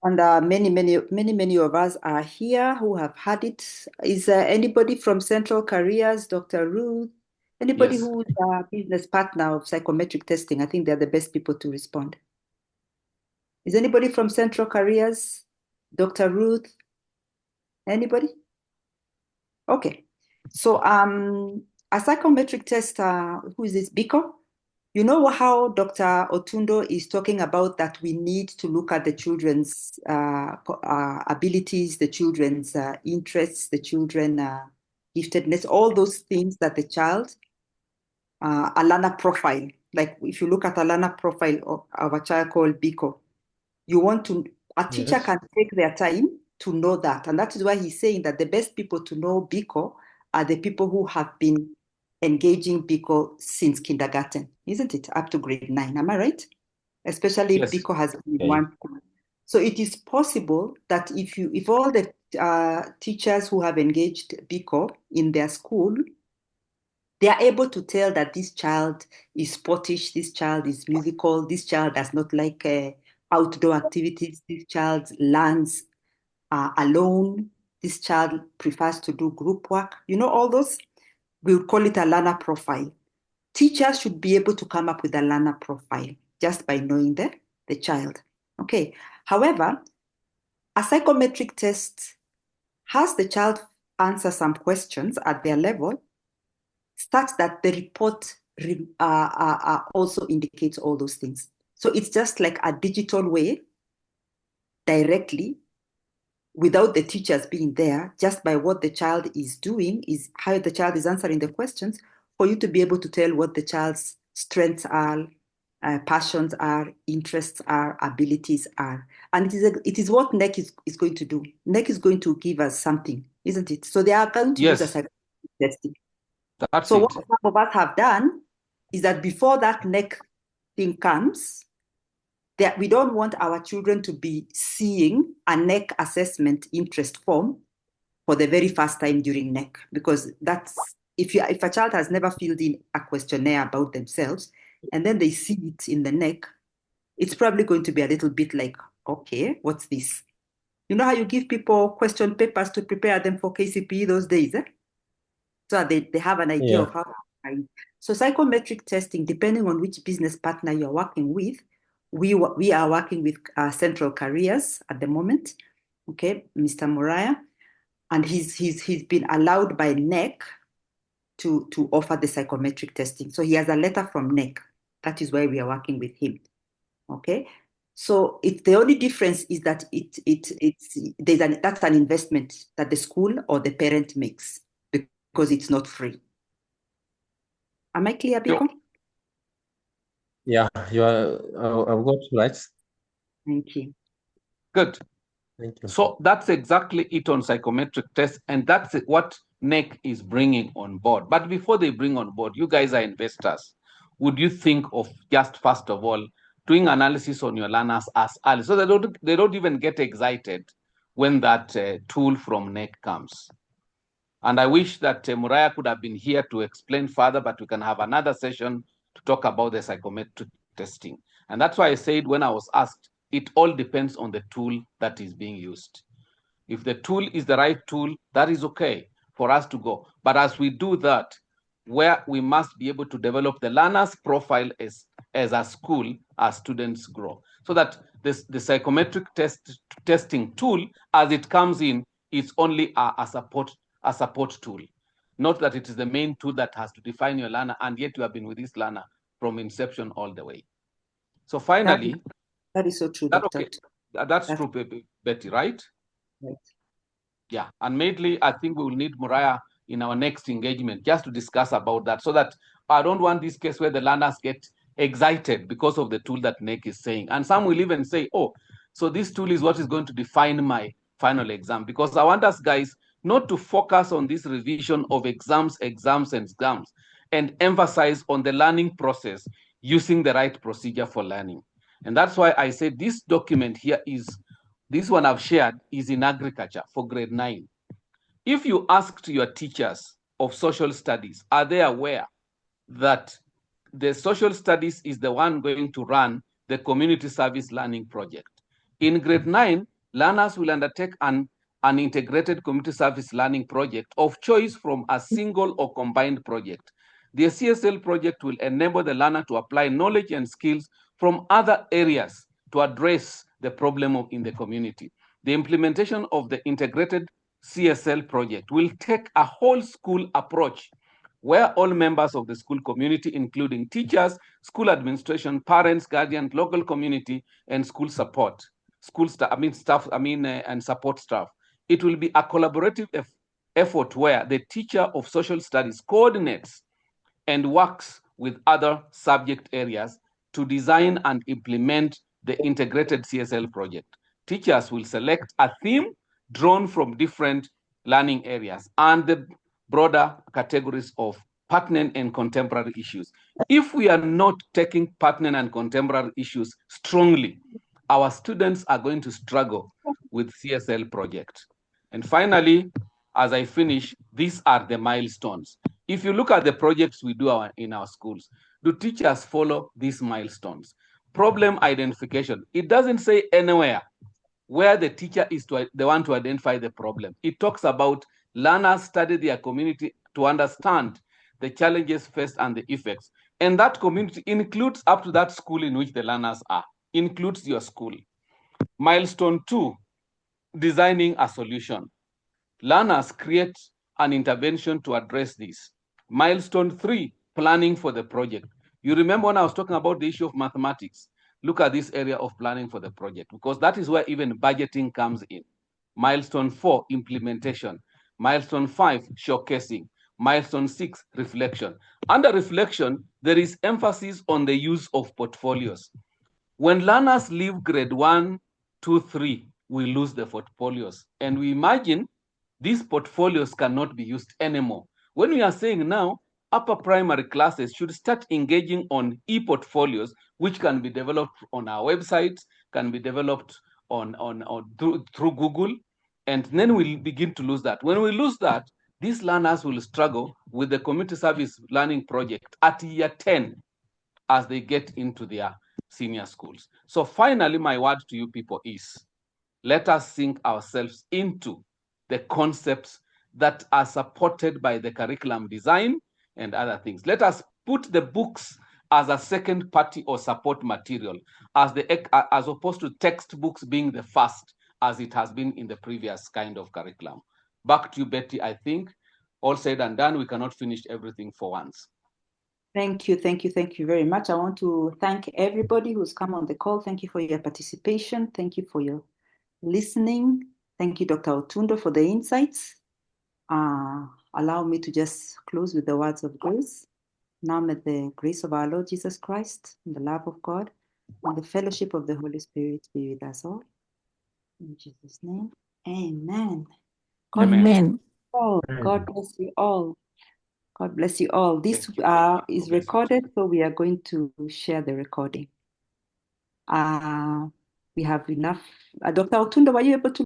And many of us are here who have had it. Is there anybody from Central Careers, Dr. Ruth? Anybody who's a business partner of psychometric testing? I think they're the best people to respond. Is anybody from Central Careers? Dr. Ruth? Anybody? Okay. So a psychometric test, who is this, Biko? You know how Dr. Otundo is talking about that we need to look at the children's abilities, the children's interests, the children's giftedness, all those things that the child, a learner profile, like if you look at a learner profile of a child called Biko, you want to, a teacher can take their time to know that. And that is why he's saying that the best people to know Biko are the people who have been engaging Biko since kindergarten, isn't it? Up to grade 9, am I right? especially if Yes. BICO has been Okay. one school. So it is possible that if all the teachers who have engaged BICO in their school, they are able to tell that this child is sportish, this child is musical, this child does not like outdoor activities, this child learns alone, this child prefers to do group work. You know, all those, we'll call it a learner profile. Teachers should be able to come up with a learner profile just by knowing the child. Okay. However, a psychometric test has the child answer some questions at their level, such that the report also indicates all those things. So it's just like a digital way, directly, without the teachers being there, just by what the child is doing, is how the child is answering the questions, for you to be able to tell what the child's strengths are, passions are, interests are, abilities are. And it is what NEC is going to do. NEC is going to give us something, isn't it? So they are going to use a Yes, psychometric testing. that's So it. what some of us have done is that before that NEC thing comes, that we don't want our children to be seeing a NEC assessment interest form for the very first time during NEC, because that's if a child has never filled in a questionnaire about themselves and then they see it in the NEC, it's probably going to be a little bit like, okay, what's this? You know how you give people question papers to prepare them for KCPE those days, eh? So they have an idea Yeah. of how to apply. So psychometric testing, depending on which business partner you're working with, we are working with Central Careers at the moment, okay, Mr. Moriah, and he's been allowed by NEC to offer the psychometric testing. So he has a letter from NEC. That is why we are working with him, okay. So the only difference is that that's an investment that the school or the parent makes, because it's not free. Am I clear, Biko? Yeah, you are. I've got right. Thank you. Good. Thank you. So that's exactly it on psychometric tests, and that's what NEC is bringing on board. But before they bring on board, you guys are investors. Would you think of just first of all doing analysis on your learners as early, so they don't even get excited when that tool from NEC comes? And I wish that Moriah could have been here to explain further, but we can have another session to talk about the psychometric testing. And that's why I said when I was asked, it all depends on the tool that is being used. If the tool is the right tool, that is okay for us to go. But as we do that, where we must be able to develop the learner's profile as a school as students grow, so that the psychometric testing tool, as it comes in, is only a support tool, not that it is the main tool that has to define your learner, and yet you have been with this learner from inception all the way. So finally, that is so true, that Dr. okay, that's true, Betty, right? Right. Yeah, and mainly I think we will need Moriah in our next engagement just to discuss about that, so that I don't want this case where the learners get excited because of the tool that NEC is saying. And some will even say, oh, so this tool is what is going to define my final exam, because I want us guys not to focus on this revision of exams, and emphasize on the learning process using the right procedure for learning. And that's why I say this document here is, this one I've shared is in agriculture for grade 9. If you asked your teachers of social studies, are they aware that the social studies is the one going to run the community service learning project? In grade 9, learners will undertake an integrated community service learning project of choice from a single or combined project. The CSL project will enable the learner to apply knowledge and skills from other areas to address the problem in the community. The implementation of the integrated CSL project will take a whole school approach where all members of the school community, including teachers, school administration, parents, guardians, local community, and school support, and support staff. It will be a collaborative effort where the teacher of social studies coordinates and works with other subject areas to design and implement the integrated CSL project. Teachers will select a theme drawn from different learning areas and the broader categories of pertinent and contemporary issues. If we are not taking pertinent and contemporary issues strongly, our students are going to struggle with CSL project. And finally, as I finish, these are the milestones. If you look at the projects we do in our schools, do teachers follow these milestones? Problem identification. It doesn't say anywhere where the teacher is the one to identify the problem. It talks about learners study their community to understand the challenges faced and the effects. And that community includes up to that school in which the learners are, includes your school. Milestone 2, designing a solution. Learners create an intervention to address this. Milestone 3, planning for the project. You remember when I was talking about the issue of mathematics? Look at this area of planning for the project, because that is where even budgeting comes in. Milestone 4, implementation. Milestone 5, showcasing. Milestone 6, reflection. Under reflection, there is emphasis on the use of portfolios. When learners leave grade 1, 2, 3, we lose the portfolios. And we imagine these portfolios cannot be used anymore. When we are saying now, upper primary classes should start engaging on e-portfolios, which can be developed on our websites, can be developed through Google, and then we'll begin to lose that. When we lose that, these learners will struggle with the community service learning project at year 10 as they get into their senior schools. So finally, my word to you people is, let us sink ourselves into the concepts that are supported by the curriculum design and other things. Let us put the books as a second party or support material, as opposed to textbooks being the first, as it has been in the previous kind of curriculum. Back to you, Betty. I think all said and done, we cannot finish everything for once. Thank you very much. I want to thank everybody who's come on the call. Thank you for your participation. Thank you for your listening. Thank you, Dr. Otundo, for the insights. Allow me to just close with the words of grace. Now may the grace of our Lord Jesus Christ, and the love of God, and the fellowship of the Holy Spirit be with us all. In Jesus' name, amen. Amen. God bless you all. God bless you all. This is recorded, so we are going to share the recording. We have enough. Dr. Otundo, were you able to